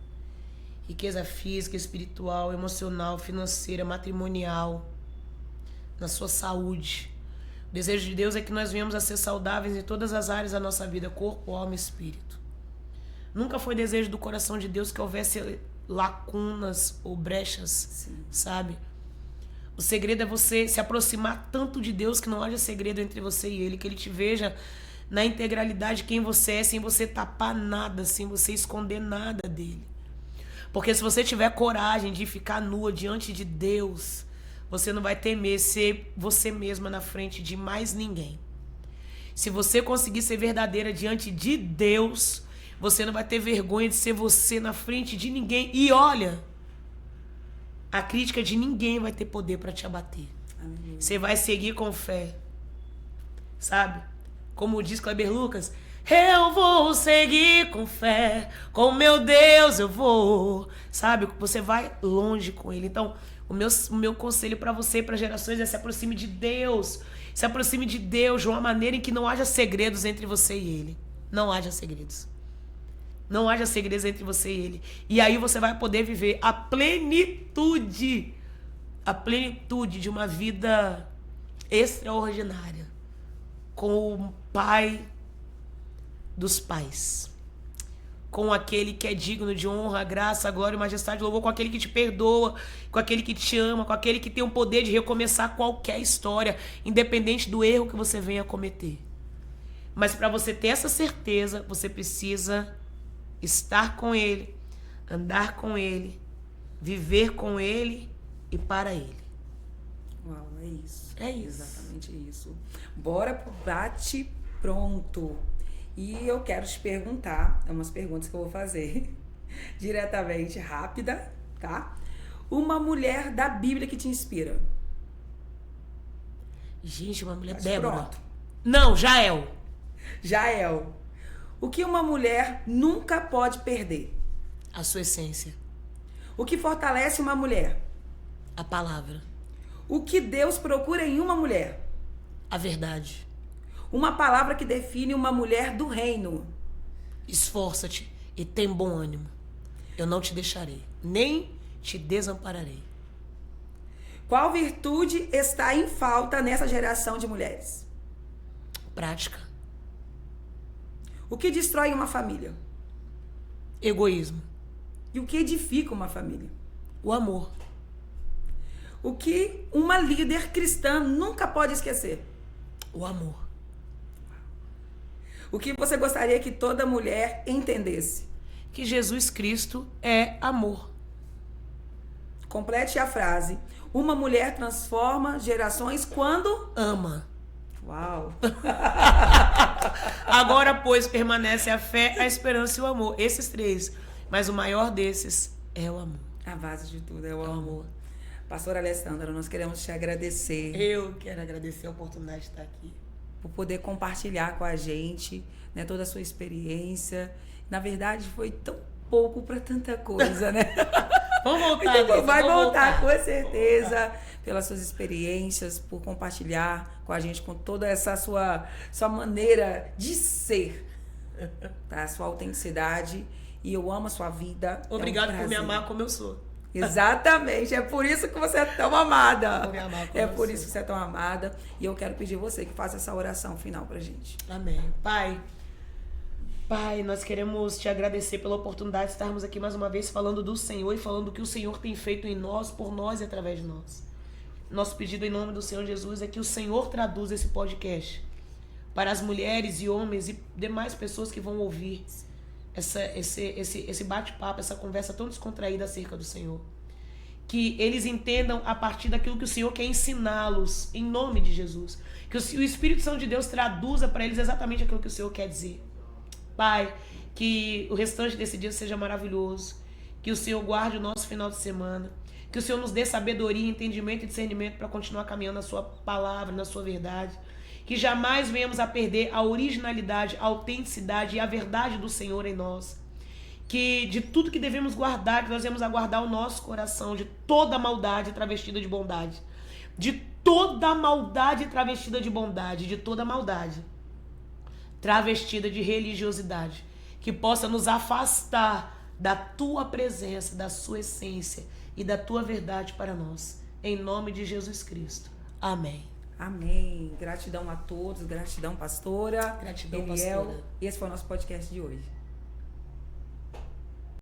Riqueza física, espiritual, emocional, financeira, matrimonial, na sua saúde. O desejo de Deus é que nós venhamos a ser saudáveis em todas as áreas da nossa vida, corpo, alma e espírito. Nunca foi desejo do coração de Deus que houvesse lacunas ou brechas, Sim. sabe? O segredo é você se aproximar tanto de Deus que não haja segredo entre você e Ele, que Ele te veja na integralidade de quem você é, sem você tapar nada, sem você esconder nada dele. Porque se você tiver coragem de ficar nua diante de Deus, você não vai temer ser você mesma na frente de mais ninguém. Se você conseguir ser verdadeira diante de Deus, você não vai ter vergonha de ser você na frente de ninguém. E olha, a crítica de ninguém vai ter poder para te abater. Amém. Você vai seguir com fé. Sabe? Como diz Kleber Lucas, Eu vou seguir com fé, com meu Deus eu vou. Sabe, você vai longe com ele. Então, o meu conselho para você e para gerações é: se aproxime de Deus. Se aproxime de Deus de uma maneira em que não haja segredos entre você e ele. Não haja segredos. Não haja segredos entre você e ele. E aí você vai poder viver a plenitude de uma vida extraordinária com o Pai dos pais, com aquele que é digno de honra, graça, glória, majestade, louvor, com aquele que te perdoa, com aquele que te ama, com aquele que tem o poder de recomeçar qualquer história, independente do erro que você venha cometer. Mas para você ter essa certeza, você precisa estar com ele, andar com ele, viver com ele e para ele. Uau, é isso. É isso. Exatamente isso. Bora pro bate pronto. E eu quero te perguntar, umas perguntas que eu vou fazer diretamente, rápida, tá? Uma mulher da Bíblia que te inspira. Gente, uma mulher... Bate Débora. pronto. Não, Jael. Jael. O que uma mulher nunca pode perder? A sua essência. O que fortalece uma mulher? A palavra. O que Deus procura em uma mulher? A verdade. Uma palavra que define uma mulher do reino. Esforça-te e tem bom ânimo. Eu não te deixarei, nem te desampararei. Qual virtude está em falta nessa geração de mulheres? Prática. O que destrói uma família? Egoísmo. E o que edifica uma família? O amor. O que uma líder cristã nunca pode esquecer? O amor. O que você gostaria que toda mulher entendesse? Que Jesus Cristo é amor. Complete a frase. Uma mulher transforma gerações quando Ama. Uau! Agora, pois, permanece a fé, a esperança e o amor. Esses três. Mas o maior desses é o amor. A base de tudo é o amor. Pastora Alessandra, nós queremos te agradecer. Eu quero agradecer a oportunidade de estar aqui. Por poder compartilhar com a gente, né, toda a sua experiência. Na verdade, foi tão pouco para tanta coisa, né? Vamos voltar, então, vai voltar, com certeza, pelas suas experiências, por compartilhar com a gente, com toda essa sua maneira de ser, tá? A sua autenticidade. E eu amo a sua vida. Obrigado por me amar como eu sou. Exatamente, é por isso que você é tão amada. Por me amar como é eu por sou. isso que você é tão amada. E eu quero pedir você que faça essa oração final pra gente. Amém. Pai, nós queremos te agradecer pela oportunidade de estarmos aqui mais uma vez falando do Senhor e falando do que o Senhor tem feito em nós, por nós e através de nós. Nosso pedido em nome do Senhor Jesus é que o Senhor traduza esse podcast para as mulheres e homens e demais pessoas que vão ouvir esse bate-papo, essa conversa tão descontraída acerca do Senhor. Que eles entendam a partir daquilo que o Senhor quer ensiná-los, em nome de Jesus. Que o Espírito Santo de Deus traduza para eles exatamente aquilo que o Senhor quer dizer. Pai, que o restante desse dia seja maravilhoso. Que o Senhor guarde o nosso final de semana. Que o Senhor nos dê sabedoria, entendimento e discernimento para continuar caminhando na sua palavra, na sua verdade. Que jamais venhamos a perder a originalidade, a autenticidade e a verdade do Senhor em nós. Que de tudo que devemos guardar, que nós devemos aguardar o nosso coração, de toda maldade travestida de bondade. De toda maldade travestida de bondade, de toda maldade travestida de religiosidade. Que possa nos afastar da tua presença, da sua essência e da tua verdade para nós. Em nome de Jesus Cristo. Amém. Amém. Gratidão a todos, gratidão, pastora. Gratidão, Eliel. pastora. Esse foi o nosso podcast de hoje.